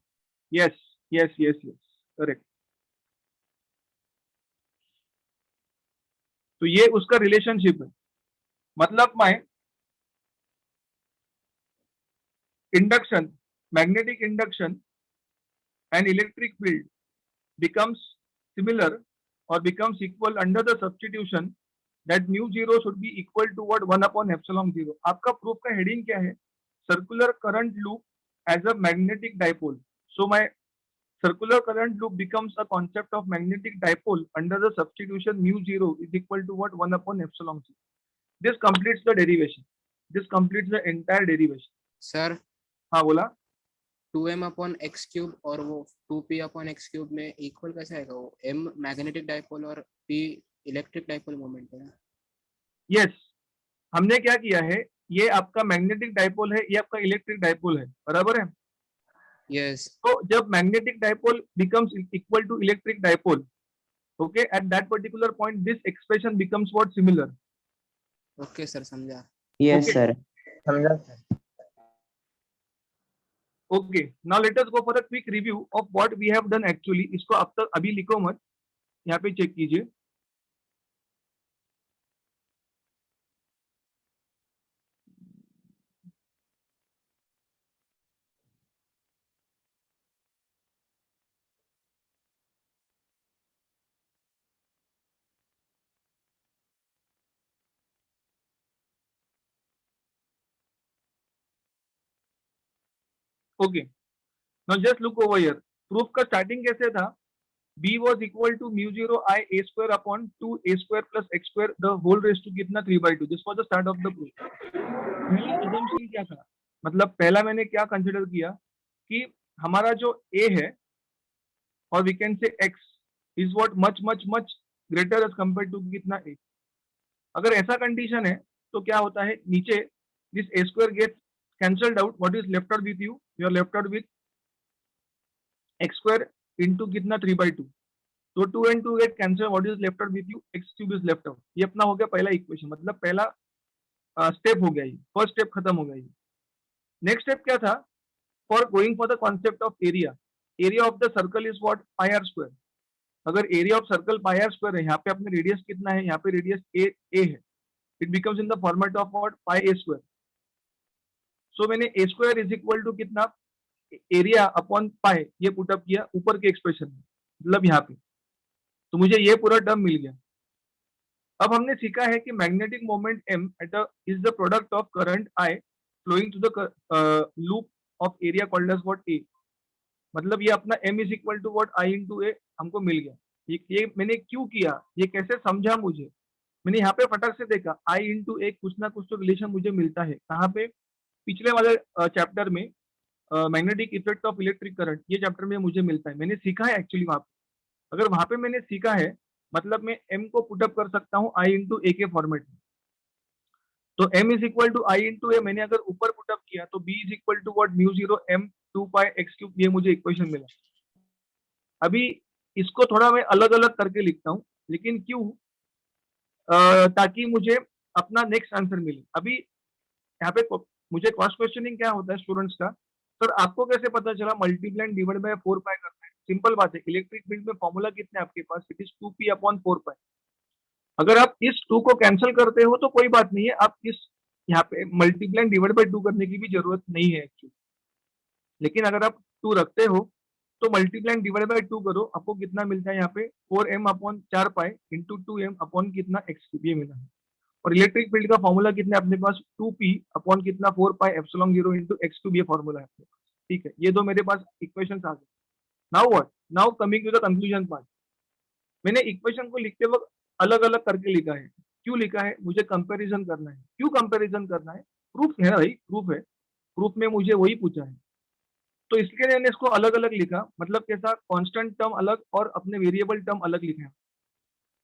Yes yes yes yes, correct. तो ये उसका रिलेशनशिप है। मतलब my induction, magnetic induction and electric field becomes similar or becomes equal under the substitution that mu 0 should be equal to what, 1 upon epsilon 0। आपका proof का heading क्या है, circular current loop as a magnetic dipole। So my circular current loop becomes a concept of magnetic dipole under the substitution mu 0 is equal to what, 1 upon epsilon 0। This completes the derivation, this completes the entire derivation। Sir, हाँ बोला। 2m upon x cube और वो 2p upon x cube में equal कैसे आएगा, वो m magnetic dipole और p electric dipole moment है। यस, हमने क्या किया है, ये आपका मैग्नेटिक डाइपोल है, ये आपका इलेक्ट्रिक डाइपोल है, बराबर है। Yes. तो जब magnetic dipole becomes equal to electric dipole, okay, at that particular point this expression becomes what, similar. Okay sir, समझा। Yes Okay. sir. समझा sir. Okay, now let us go for a quick review of what we have done actually. इसको अब तक अभी लिखो मत, यहाँ पे चेक कीजिए। Okay. Now just look over here. Proof का starting कैसे था? B was equal to mu 0 I a square upon 2 a square plus x square the whole raised to कितना 3/2. This was the start of the proof. पहला assumption क्या था? मतलब पहला मैंने क्या कंसिडर किया कि हमारा जो a है और we can say x is what much greater as compared to कितना a. अगर ऐसा कंडीशन है तो क्या होता है नीचे this a square gets cancelled out. What is left out with you? You are left out with x square into कितना 3/2. तो 2 and 2 get cancelled. What is left out with you? X cube is left out. ये अपना हो गया पहला equation, मतलब पहला step हो गया, ये फर्स्ट स्टेप खत्म हो गया। ये नेक्स्ट स्टेप क्या था? For going for the concept of area, area of the circle is what pi r square. अगर area of circle pi r square है, यहाँ पे अपने रेडियस कितना है, यहाँ पे रेडियस ए है, it becomes in the format of what pi a square. So मैंने a square is equal to कितना एरिया अपॉन पाई ये पुटअप किया ऊपर के एक्सप्रेशन में, मतलब यहाँ पे, तो मुझे ये पूरा टर्म मिल गया। अब हमने सीखा है कि magnetic moment m at is the product of current I flowing through the loop of area called as what a। मतलब ये अपना m is equal to what I into a हमको मिल गया। ये मैंने क्यों किया, ये कैसे समझा मुझे, मैंने यहाँ पे फटक से देखा I इंटू a कुछ ना कुछ तो रिलेशन मुझे मिलता है। कहाँ पे? पिछले वाले चैप्टर में magnetic effect of electric current, ये चैप्टर में मुझे मिलता है, मैंने सीखा है एक्चुअली वहां पे। अगर वहां पे मैंने सीखा है मतलब मैं m को पुटअप कर सकता हूँ I इंटू ए के फॉर्मेट में। तो m is equal to I into a मैंने अगर ऊपर पुटअप किया तो b is equal to what mu 0 m 2 pi x cube, ये मुझे इक्वेशन मिला। अभी इसको थोड़ा मैं अलग अलग करके लिखता हूँ, लेकिन क्यों? ताकि मुझे अपना नेक्स्ट आंसर मिले। अभी यहाँ पे मुझे क्रॉस क्वेश्चनिंग क्या होता है स्टूडेंट्स का, सर आपको कैसे पता चला मल्टीप्लाई डिवाइड बाय 4 पाई करना है? सिंपल बात है, इलेक्ट्रिक फील्ड में फॉर्मूला कितने आपके पास, इट इज 2p अपॉन 4 पाई। अगर आप इस 2 को कैंसिल करते हो तो कोई बात नहीं है, आप इस यहाँ पे मल्टीप्लाई डिवाइड बाय 2 करने की भी जरूरत नहीं है एक्चुअली। लेकिन अगर आप 2 रखते हो तो मल्टीप्लाई डिवाइड बाय 2 करो, आपको कितना मिलता है यहाँ पे 4m upon 4 pi into 2m upon कितना x क्यूब, ये मिला है। और इलेक्ट्रिक फील्ड का फॉर्मूला कितना है अपने पास 2p अपॉन कितना 4 pi epsilon 0 into x cube, ये फॉर्मूला है अपने पास। ठीक है, ये दो मेरे पास इक्वेशंस आ गए। Now what, now coming to the conclusion part. मैंने इक्वेशन को लिखते वक्त अलग अलग करके लिखा है। क्यों लिखा है? मुझे कंपैरिजन करना है। क्यों कंपैरिजन करना है? प्रूफ है ना भाई, प्रूफ है, प्रूफ में मुझे वही पूछा है, तो इसलिए मैंने इसको अलग अलग लिखा। मतलब कैसा, कांस्टेंट टर्म अलग और अपने वेरिएबल टर्म अलग लिखे हैं।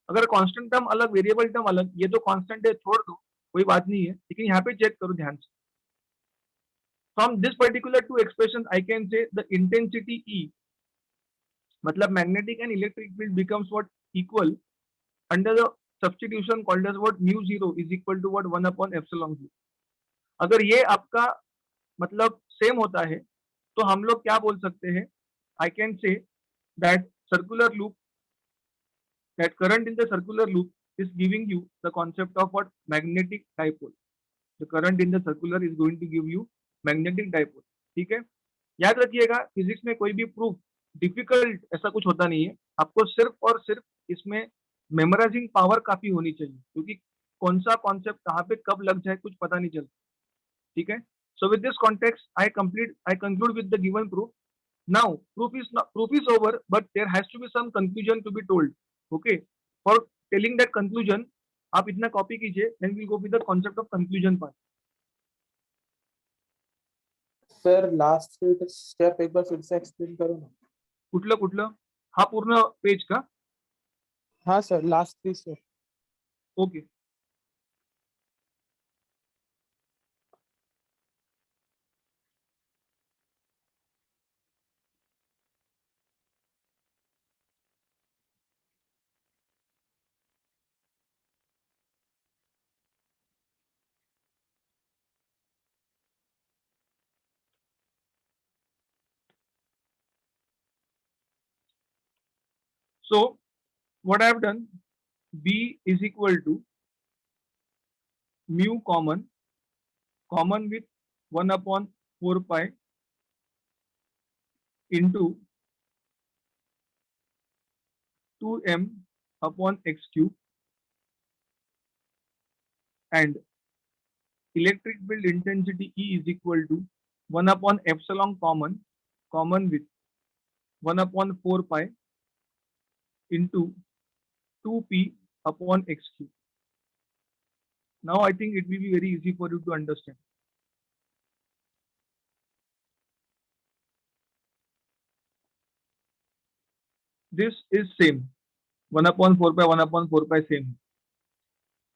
अगर कांस्टेंट टर्म अलग वेरिएबल टर्म अलग, ये तो कांस्टेंट है छोड़ दो, कोई बात नहीं है, लेकिन यहाँ पे चेक करो ध्यान से। From this particular two expression I can say the intensity E, मतलब magnetic and electric field becomes what equal under the substitution called as what mu 0 is equal to what 1 upon epsilon 0। अगर ये आपका मतलब same होता है तो हम लोग क्या बोल सकते हैं, आई can say that circular loop, that current in the circular loop is giving you the concept of what magnetic dipole. The current in the circular is going to give you magnetic dipole. ठीक है, याद रखिएगा physics में कोई भी proof difficult ऐसा कुछ होता नहीं है, आपको सिर्फ और सिर्फ इसमें मेमोराइजिंग पावर काफी होनी चाहिए, क्योंकि कौन सा कॉन्सेप्ट कहाँ पे कब लग जाए कुछ पता नहीं चलता। ठीक है, so with this context I conclude with the given proof. Now proof is over, but there has to be some conclusion to be told. Okay, for telling that conclusion आप इतना कॉपी कीजिए, then we'll go with the concept of conclusion part. Sir last step एक बार फिर से explain करो ना। कुठलं हा पूर्ण पेज का? हाँ sir, last 3 step. Okay, so what I have done, B is equal to mu common with 1 upon 4 pi into 2m upon x cube, and electric field intensity E is equal to 1 upon epsilon common with 1 upon 4 pi into 2p upon x cube. Now I think it will be very easy for you to understand. This is same. 1 upon 4 pi 1 upon 4 pi same.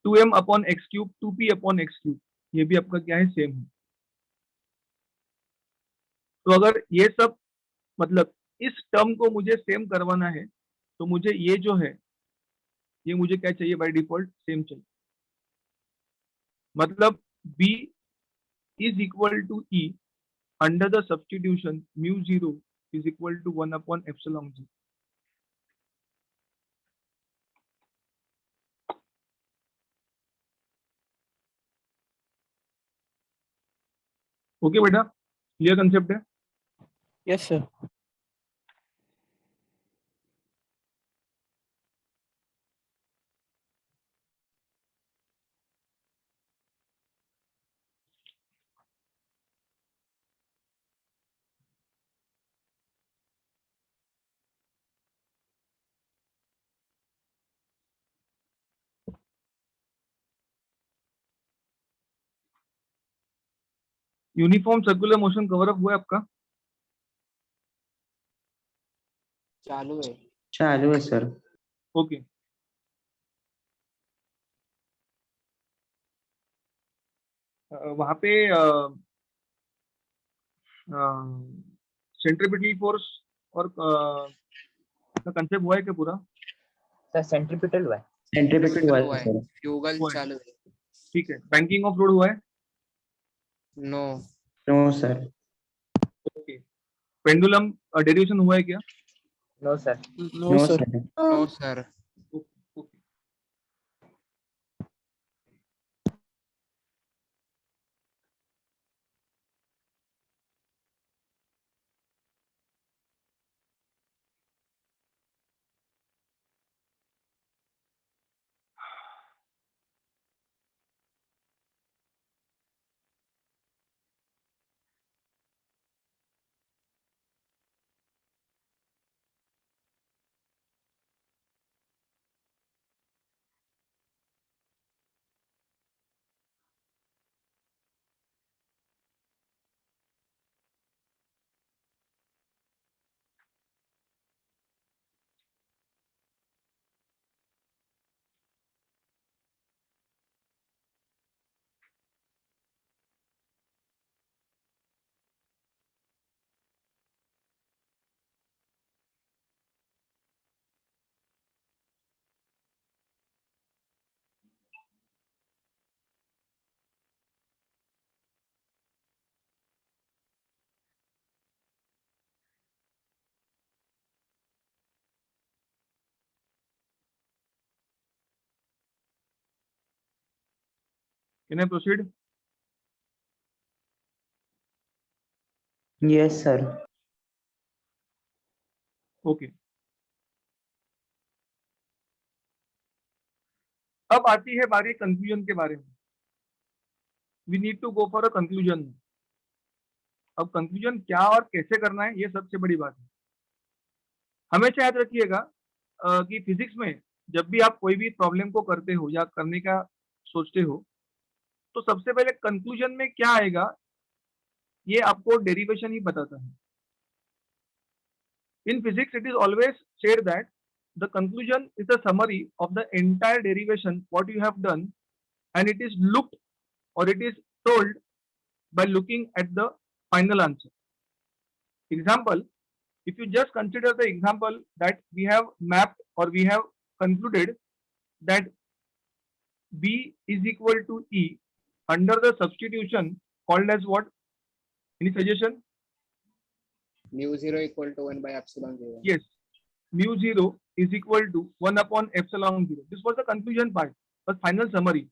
2m upon x cube 2p upon x cube ये भी आपका क्या है same है. तो अगर ये सब मतलब इस टर्म को मुझे सेम करवाना है तो मुझे ये जो है ये मुझे क्या चाहिए बाय डिफॉल्ट सेम चाहिए. मतलब b is equal to e under the substitution mu 0 is equal to 1 upon epsilon 0. Okay बेटा, क्लियर कंसेप्ट है. Yes, sir. Uniform circular motion cover up हुआ है आपका. चालू है. चालू है सर. ओके. वहां पे सेंट्रीपिटल फोर्स और का कंसेप्ट हुआ है क्या पूरा. सर सेंट्रीपिटल हुआ है. सेंट्रीपिटल हुआ हुआ है है. सर. फ्यूगल हुआ है. चालू है. ठीक है. बैंकिंग ऑफ लोड हुआ है. No. No sir. Okay. Pendulum derivation हुआ है क्या. No sir. No, no sir. Sir. No sir. Okay. Can I proceed. Yes sir. Okay. अब आती है बारी कंक्लूजन के बारे में. We need to go for a conclusion. अब कंक्लूजन क्या और कैसे करना है ये सबसे बड़ी बात है. हमेशा याद रखिएगा कि फिजिक्स में जब भी आप कोई भी प्रॉब्लम को करते हो या करने का सोचते हो तो सबसे पहले कंक्लूजन में क्या आएगा ये आपको डेरिवेशन ही बताता है. In physics it is always said that the conclusion is the summary of the entire derivation what you have done and it is looked or it is told by looking at the final answer. Example, if you just consider the example that we have mapped or we have concluded that B is equal to E under the substitution called as what? Any suggestion? mu 0 equal to 1 by epsilon 0. Yes, mu 0 is equal to 1 upon epsilon 0. This was the conclusion part, the final summary.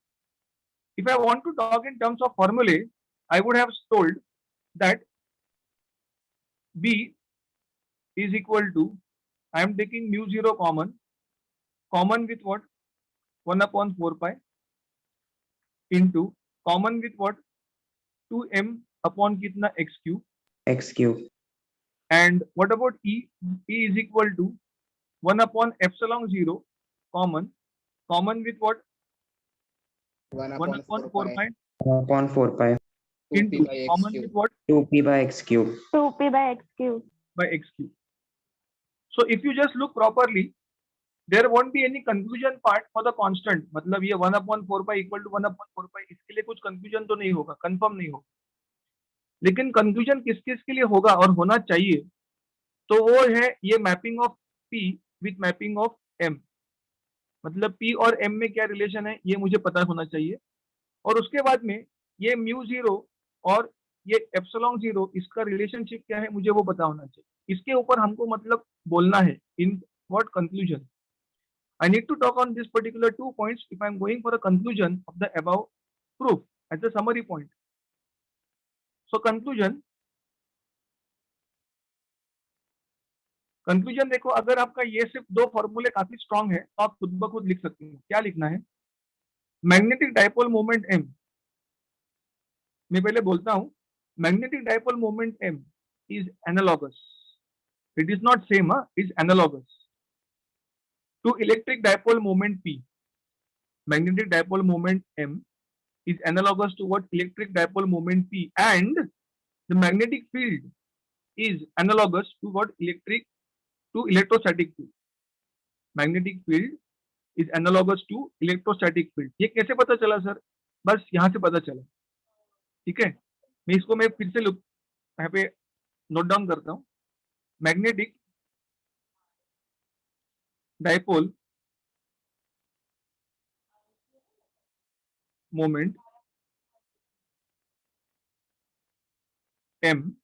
If I want to talk in terms of formulae, I would have told that B is equal to, I am taking mu 0 common with what? 1 upon 4 pi into common with what? 2m upon कितना x cube, x cube. and what about E? E is equal to 1 upon epsilon 0 common with what? 1 1 upon upon 4 4 pi pi Upon 4 pi. 2p into by x common cube. with what? 2p by x cube. 2p by x cube. By x cube. So if you just look properly, there won't be any confusion part for the constant. मतलब ये 1 upon 4 pi equal to 1 upon 4 pi, इसके लिए कुछ confusion तो नहीं होगा, confirm नहीं होगा. लेकिन कंफ्यूजन किस किस के लिए होगा और होना चाहिए, तो वो है ये mapping of P with mapping of M. मतलब P और M में क्या रिलेशन है ये मुझे पता होना चाहिए, और उसके बाद में ये म्यू जीरो और ये एप्सिलॉन जीरो इसका रिलेशनशिप क्या है मुझे वो पता होना चाहिए. इसके ऊपर हमको मतलब बोलना है in what conclusion. I need to talk on this particular 2 points if I am going for a conclusion of the above proof as a summary point. So conclusion देखो, अगर आपका ये सिर्फ दो फॉर्मूले काफी स्ट्रांग है तो आप खुद ब खुद लिख सकते हैं. क्या लिखना है? Magnetic dipole moment M. मैं पहले बोलता हूं, magnetic dipole moment M is analogous. It is not same, is analogous to electric dipole moment P. Magnetic dipole moment M is analogous to what? Electric dipole moment P, and the magnetic field is analogous to what? To electrostatic field. Magnetic field is analogous to electrostatic field. ये कैसे पता चला sir? बस यहाँ से पता चला. ठीक है, मैं फिर से यहाँ पे नोट डाउन करता हूँ. Magnetic dipole moment M,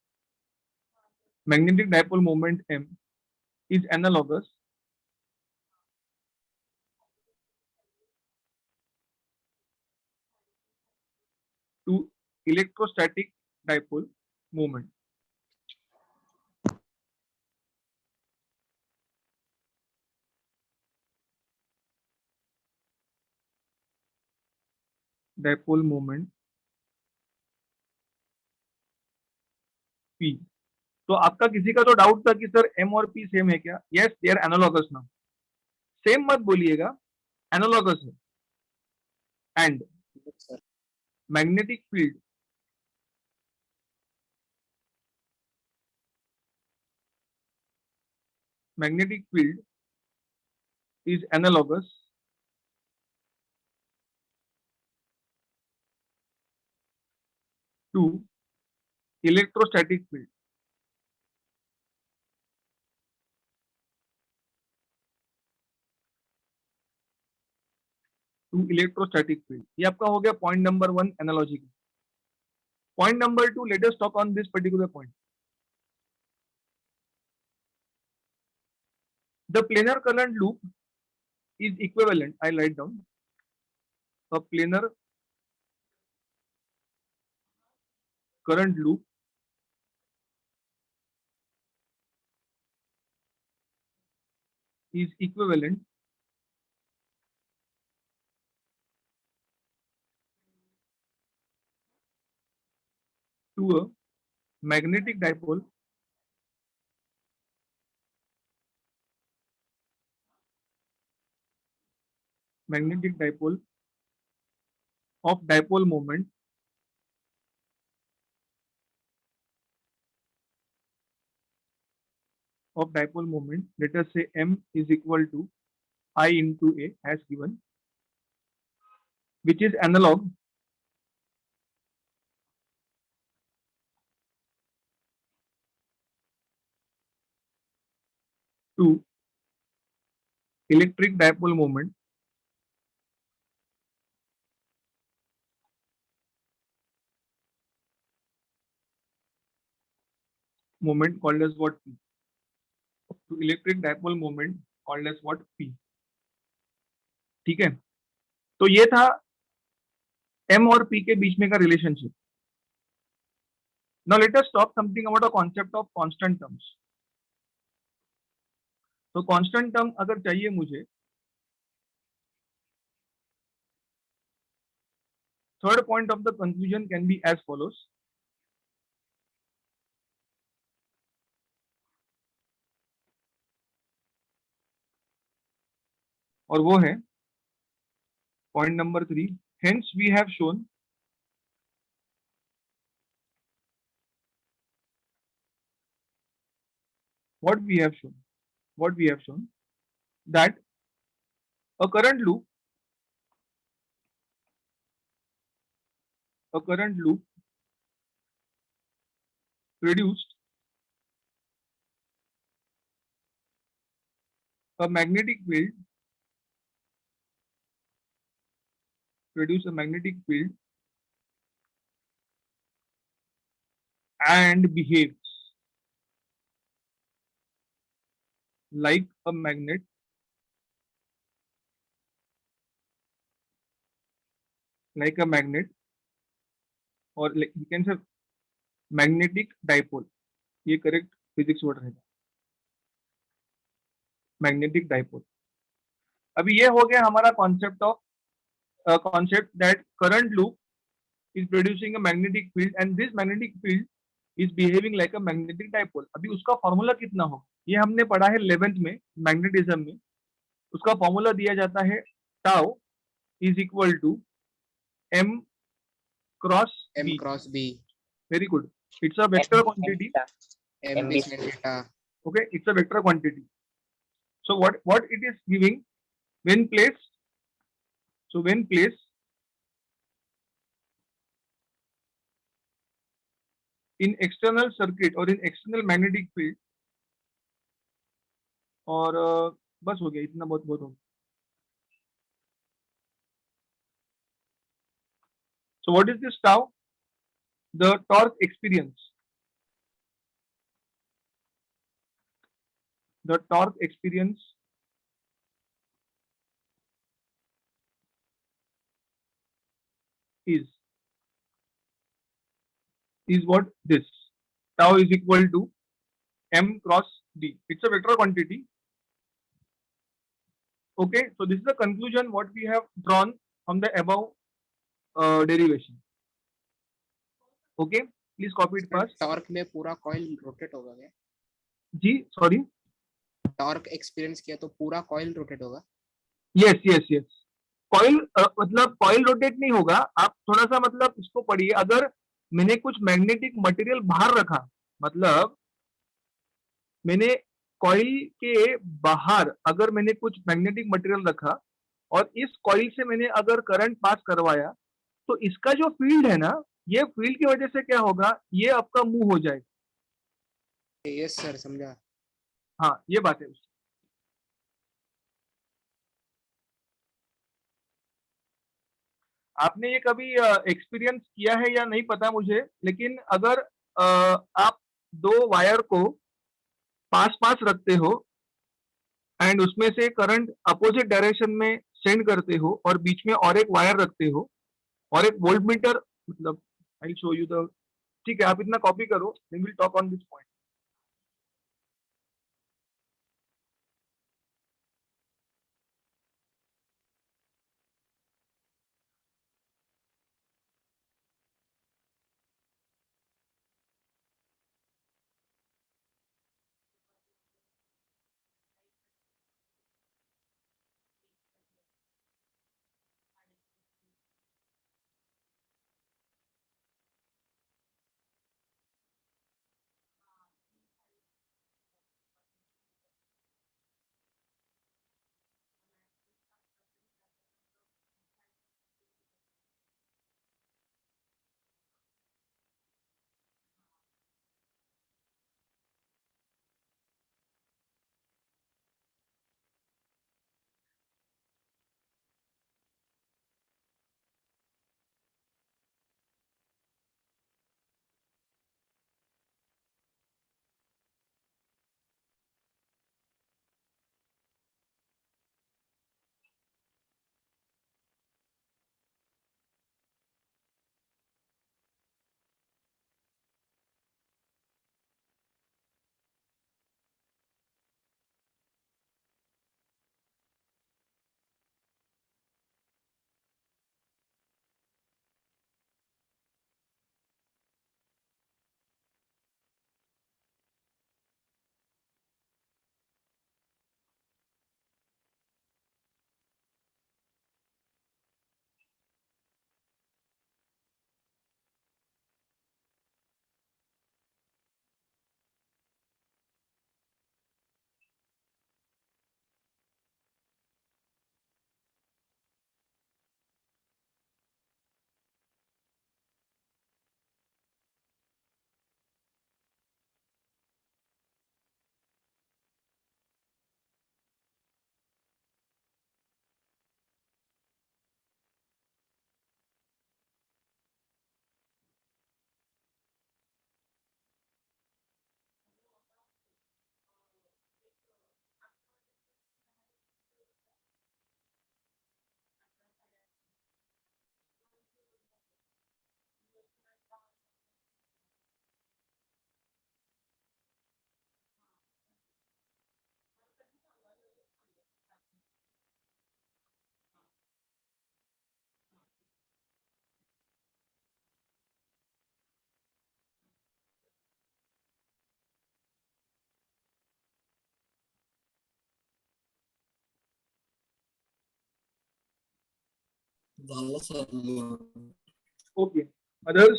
magnetic dipole moment M is analogous to electrostatic dipole moment. Dipole moment P. तो आपका किसी का तो डाउट था कि सर M और P सेम है क्या? Yes, they are analogous now. Same मत बोलिएगा, एनालॉगस है. And Sir, magnetic field is analogous to electrostatic field. To electrostatic field. ये आपका हो गया पॉइंट नंबर 1 एनालॉजी का. Point number 2, let us talk on this particular point. The planar current loop is equivalent. I write down a planar current loop is equivalent to a magnetic dipole of dipole moment let us say M is equal to I into A as given, which is analog to electric dipole moment called as what? P. To electric dipole moment called as what? P. ठीक है, तो ये था M और P के बीच में का relationship. Now let us talk something about a concept of constant terms. तो कांस्टेंट टर्म अगर चाहिए मुझे, third point of the conclusion can be as follows. और वो है point number 3. Hence we have shown what we have shown that a current loop produced a magnetic field and behaves like a magnet or like you can say magnetic dipole. ये correct physics word रहेगा, magnetic dipole. अभी ये हो गया हमारा concept that current loop is producing a magnetic field and this magnetic field is behaving like a magnetic dipole. अभी उसका formula कितना हो, ये हमने पढ़ा है 11th में मैग्नेटिज्म में. उसका फॉर्मूला दिया जाता है tau is equal to m cross M b. cross B. Very good. It's a vector quantity. M MB B sin theta. Okay, it's a vector quantity. So what it is giving when placed? So when placed in external circuit or in external magnetic field और बस हो गया, इतना बहुत हो गया. So what is this tau? The torque experience. The torque experience is what this tau is equal to m cross d. It's a vector quantity. Okay, so this is the conclusion what we have drawn from the above derivation. Okay, please copy it first. Torque में पूरा coil rotate होगा क्या? जी sorry. Torque experience किया तो पूरा coil rotate होगा? Yes. Coil मतलब coil rotate नहीं होगा. आप थोड़ा सा मतलब इसको पढ़िए. अगर मैंने कुछ मैग्नेटिक मटेरियल बाहर रखा, मतलब मैंने कॉइल के बाहर अगर मैंने कुछ मैग्नेटिक मटेरियल रखा और इस कॉइल से मैंने अगर करंट पास करवाया, तो इसका जो फील्ड है ना, ये फील्ड की वजह से क्या होगा, ये आपका मूव हो जाएगा. यस सर, समझा. हाँ, ये बात है. आपने ये कभी एक्सपीरियंस किया है या नहीं पता मुझे, लेकिन अगर आप दो वायर को पास पास रखते हो एंड उसमें से करंट अपोजिट डायरेक्शन में सेंड करते हो और बीच में और एक वायर रखते हो और एक वोल्टमीटर, मतलब आई शो यू द. ठीक है, आप इतना कॉपी करो, then will talk on this point. Okay. Others?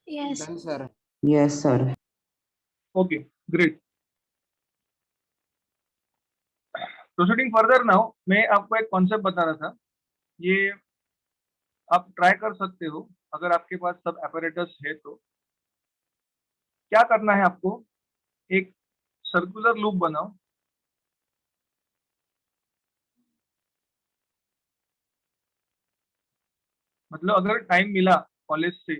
Yes. Done, sir. Yes, sir. Okay, great. Proceeding further now, मैं आपको एक कॉन्सेप्ट बता रहा था. ये आप ट्राई कर सकते हो अगर आपके पास सब apparatus है तो. क्या करना है आपको? एक सर्कुलर लूप बनाओ. मतलब अगर टाइम मिला कॉलेज से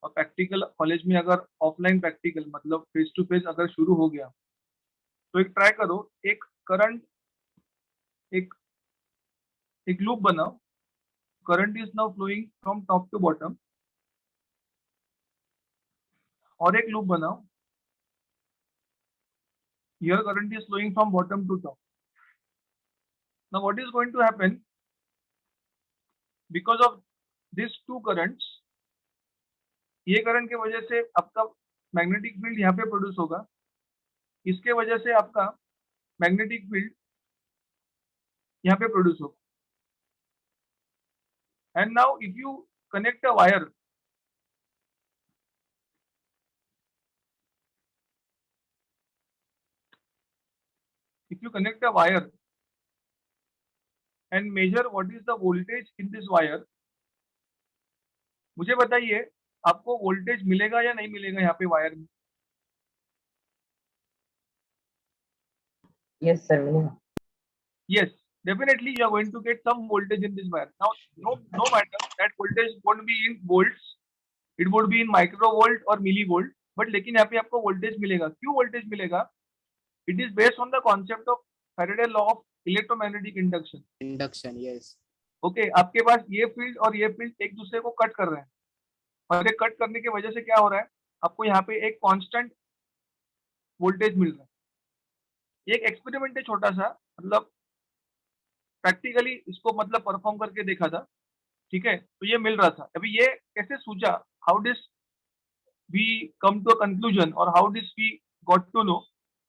और प्रैक्टिकल कॉलेज में अगर ऑफलाइन प्रैक्टिकल मतलब फेस टू फेस अगर शुरू हो गया तो एक ट्राई करो. एक करंट एक एक लूप बनाओ. Current is now flowing from top to bottom. और एक लूप बनाओ. Here current is flowing from bottom to top. Now what is going to happen because of this two currents. ये current की वजह से आपका मैग्नेटिक फील्ड यहाँ पे प्रोड्यूस होगा. इसके वजह से आपका मैग्नेटिक फील्ड यहाँ पे प्रोड्यूस होगा. And now if you connect a wire, if you connect a wire and measure what is the voltage in this wire, मुझे बताइए आपको वोल्टेज मिलेगा या नहीं मिलेगा यहाँ पे वायर में? Yes, sir. मिलेगा. Yes, definitely you are going to get some voltage in this wire. Now, no matter that voltage won't be in volts, it would be in microvolt or millivolt, but लेकिन यहाँ पे आपको voltage मिलेगा. क्यों voltage मिलेगा? It is based on the concept of Faraday law of electromagnetic induction. Induction, yes. Okay, आपके पास ये field और ये फील्ड एक दूसरे को कट कर रहे हैं और ये कट करने की वजह से क्या हो रहा है, आपको यहाँ पे एक कांस्टेंट वोल्टेज मिल रहा है. ये एक एक्सपेरिमेंट है छोटा सा, मतलब प्रैक्टिकली इसको मतलब परफॉर्म करके देखा था. ठीक है, तो ये मिल रहा था. अभी ये कैसे सूझा, how did we come to a conclusion और how did we got to know,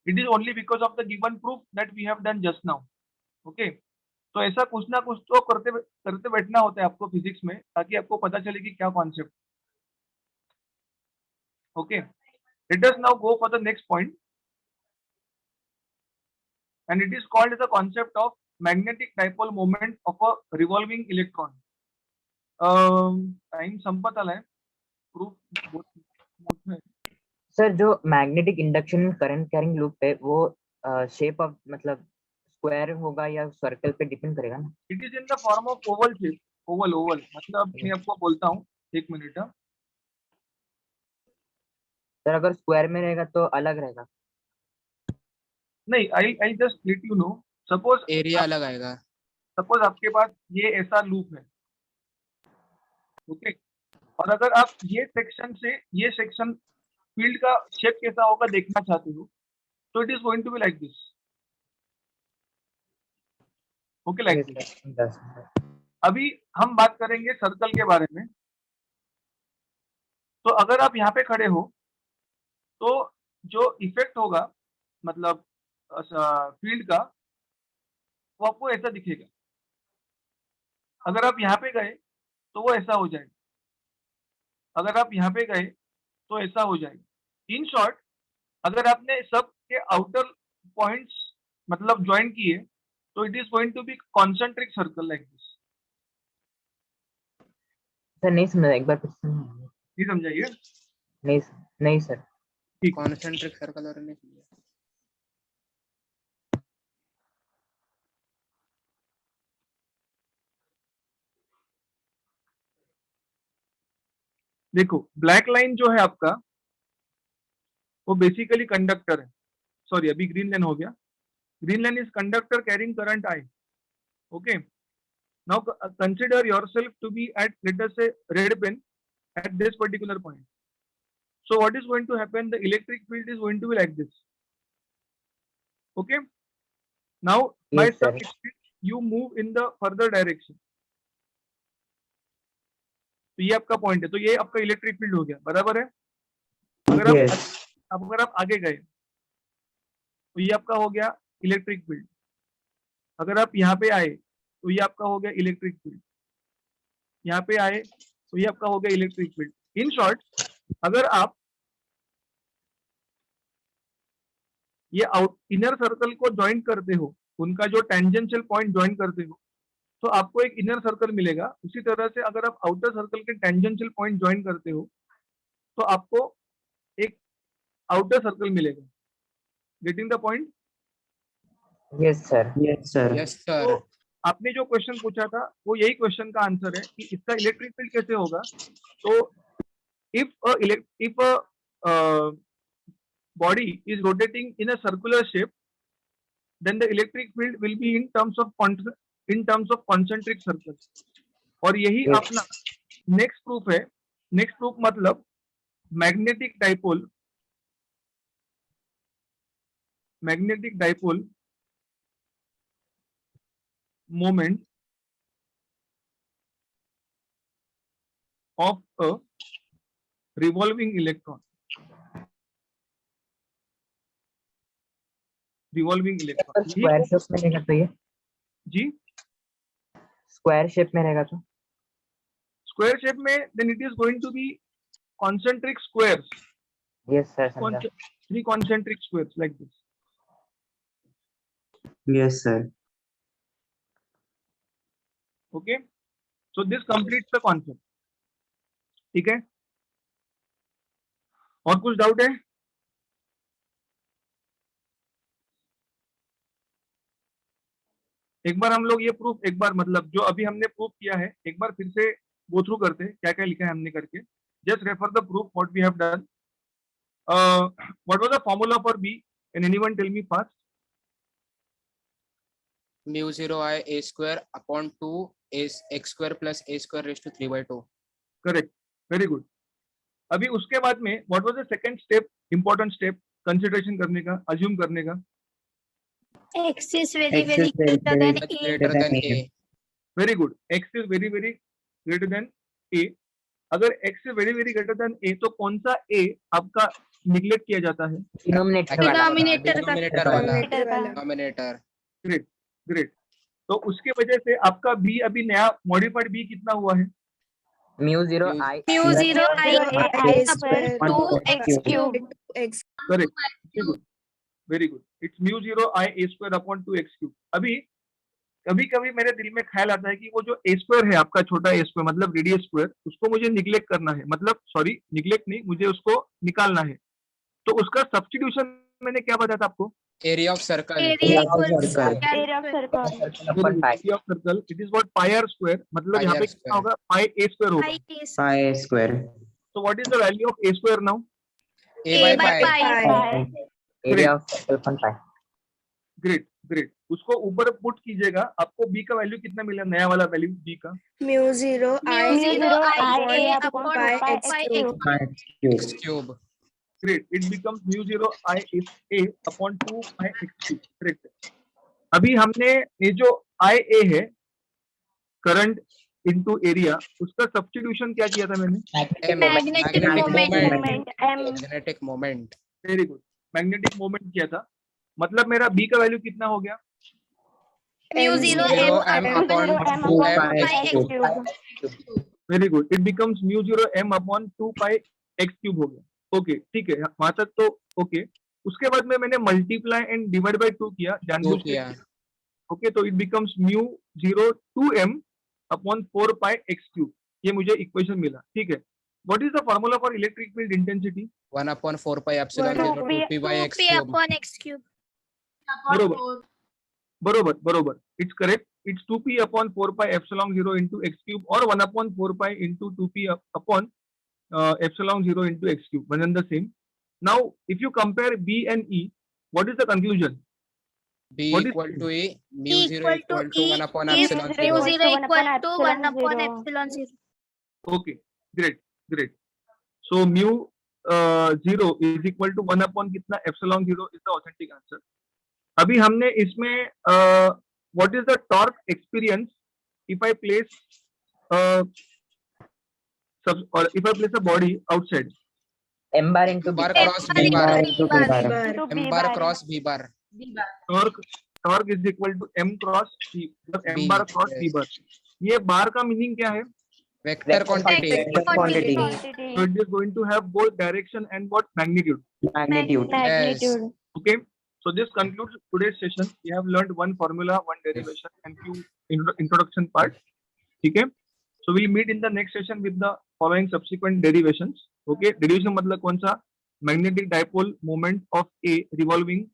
it is only because of the given proof that we have done just now. Okay, तो ऐसा कुछ ना कुछ तो करते करते बैठना होता है आपको फिजिक्स में, ताकि आपको पता चले कि क्या concept. Okay, let us now go for the next point and it is called as the concept of magnetic dipole moment of a revolving electron. Time संपत आला है. प्रूफ सर जो magnetic induction current carrying loop है वो shape of मतलब square होगा या circle पे डिपेंड करेगा ना? It is in the form of Oval shape. Oval मतलब मैं आपको बोलता हूँ, एक मिनट. सर अगर स्क्वायर में रहेगा तो अलग रहेगा. नहीं, I just let you know. Suppose area अलग आएगा. सपोज आपके पास ये ऐसा लूप है. ओके, और अगर आप ये सेक्शन से ये सेक्शन फील्ड का शेप कैसा होगा देखना चाहते हो, तो it is going to be like this. Okay, like this. अभी हम बात करेंगे सर्कल के बारे में. तो अगर आप यहाँ पे खड़े हो तो जो इफेक्ट होगा मतलब फील्ड का, वो आपको ऐसा दिखेगा. अगर आप यहाँ पे गए तो वो ऐसा हो जाएगा. अगर आप यहाँ पे गए तो ऐसा हो जाएगा. इन शॉर्ट, अगर आपने सब के आउटर पॉइंट्स मतलब ज्वाइन किए तो it is going to be concentric circle like this. Sir नहीं समझा, एक बार फिर से. नहीं समझाइए. नहीं नहीं सर. कॉन्सेंट्रिक सर्कल और नहीं. देखो, ब्लैक लाइन जो है आपका वो बेसिकली कंडक्टर है. सॉरी, अभी ग्रीन लाइन हो गया. Green line is conductor carrying current I. Okay, now consider yourself to be at let us say red pen at this particular point. So what is going to happen, the electric field is going to be like this. Okay, now by Yes, some sir. extent you move in the further direction. तो ये आपका point है, तो ये आपका electric field हो गया. बराबर है. अगर Yes. अगर आप आगे गए तो ये आपका हो गया इलेक्ट्रिक फील्ड. अगर आप यहाँ पे आए तो ये आपका हो गया इलेक्ट्रिक फील्ड, यहाँ पे आए तो ये आपका हो गया इलेक्ट्रिक फील्ड। इन शॉर्ट, अगर आप ये इनर सर्कल को ज्वाइन करते हो, उनका जो टेंजेंशियल पॉइंट ज्वाइन करते हो, तो आपको एक इनर सर्कल मिलेगा। उसी तरह से अगर आप आउटर सर्कल के टेंजेंशियल पॉइंट ज्वाइन करते हो तो आपको एक आउटर सर्कल मिलेगा। Getting the point? Yes, sir. Yes, sir. Yes sir. तो आपने जो क्वेश्चन पूछा था वो यही क्वेश्चन का आंसर है कि इसका इलेक्ट्रिक फील्ड कैसे होगा। तो if a body is rotating in a circular shape, then the electric field will be in terms of concentric circles। और यही Yes. अपना नेक्स्ट प्रूफ है। नेक्स्ट प्रूफ मतलब magnetic dipole moment of a revolving electron. Sir, square shape में रहेगा तो ये जी square shape में रहेगा तो स्क्वायर शेप में then it is going to be concentric squares, yes sir समझा। 3 concentric squares like this। Yes, sir. Okay, so this completes the concept। ठीक है, और कुछ डाउट है? एक बार हम लोग ये प्रूफ एक बार मतलब जो अभी हमने प्रूफ किया है एक बार फिर से गो थ्रू करते हैं, क्या क्या लिखा है हमने करके। Just refer the proof what we have done. What was the formula for B? Can anyone tell me fast? Mu 0 I a square upon 2 x square plus a square raised to 3/2। Correct, very good. अभी उसके बाद में what was the second step, important step consideration करने का, assume करने का? X is very X very is very, greater than Much A. greater than A। Very good, x is very very greater than a. अगर x is very very greater than a तो कौन सा ए आपका neglect किया जाता है? Denominator वाला Denominator का डिनोमिनेटर वाला Denominator का। डिनोमिनेटर। ग्रेट। तो उसके वजह से आपका बी अभी नया मॉडिफाइड बी कितना हुआ है? mu 0 I Mu 0 I I square 2x cube। Correct, very good. It's mu 0 I a square upon 2x cube. अभी कभी कभी मेरे दिल में ख्याल आता है कि वो जो a स्क्वायर है आपका, छोटा a स्क्वायर मतलब रेडियस स्क्वायर, उसको मुझे निग्लेक्ट करना है, मतलब सॉरी निग्लेक्ट नहीं, मुझे उसको निकालना है। तो उसका सब्स्टिट्यूशन मैंने क्या बताया था आपको? Area of circle. Area equals circle. Area of circle। upon pi area of circle, it is what pi r square, मतलब Pi यहाँ r पे कितना square। होगा? पाई a स्क्वायर होगा। I is Pi square. तो what is the value of a square now? A by pi। Pi। area of circle upon pi great great. उसको ऊपर put कीजिएगा, आपको b का वैल्यू कितना मिला, नया वाला वैल्यू b का? mu 0 Mu 0 I a upon upon 2 pi 2 pi x x Pi cube। cube. x cube। Great, it becomes mu 0 I is a upon 2 pi x cube. Correct. अभी हमने ये जो IA है करंट इनटू एरिया, उसका substitution क्या किया था मैंने? Magnetic Moment M। Magnetic moment. Very good, magnetic moment किया था। मतलब मेरा b का वैल्यू कितना हो गया? mu 0 0 m m upon upon 2 2 m pi upon x x cube। cube। Very good, it becomes mu 0 m upon 2 pi x cube हो गया। ओके ठीक है, वहां तक तो ओके। उसके बाद में मैंने मल्टीप्लाई एंड डिवाइड बाय 2 किया, दो जानबूझ के। किया। ओके, तो it becomes mu 0 2m upon 4 pi x cube. ये मुझे इक्वेशन मिला। ठीक है, what is the formula for electric field intensity? 1 upon 4 pi epsilon 0 2p by x 2p cube। upon x cube। बरोबर बरोबर बरोबर, it's correct. It's 2p upon 4 pi epsilon 0 into x cube और 1 upon 4 pi into 2p upon epsilon 0 into x cube, one and the same. Now if you compare b and e, what is the conclusion? b What is equal to e, mu E 0 equal to equal to E 1 upon is epsilon mu 0। 0 equal to 1 upon epsilon 0। Okay, great। So mu 0 is equal to 1 upon कितना? epsilon 0 is the authentic answer। अभी हमने इसमें what is the torque experience if I place if I place a body outside? m bar into M bar b cross b bar। Into b bar. Into M B bar bar। cross b bar। Torque torque is equal to m cross p मतलब m B, bar cross p yes. Bar. ये bar का meaning क्या है? Vector quantity. Vector quantity. Quantity. So it is going to have both direction and what magnitude. Magnitude. Magnitude. Okay. So this concludes today's session. We have learned one formula, one derivation, and few introduction part. Okay. So we'll meet in the next session with the following subsequent derivations. Okay. Derivation मतलब कौन सा? Magnetic dipole moment of a revolving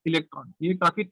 electron. ये काफी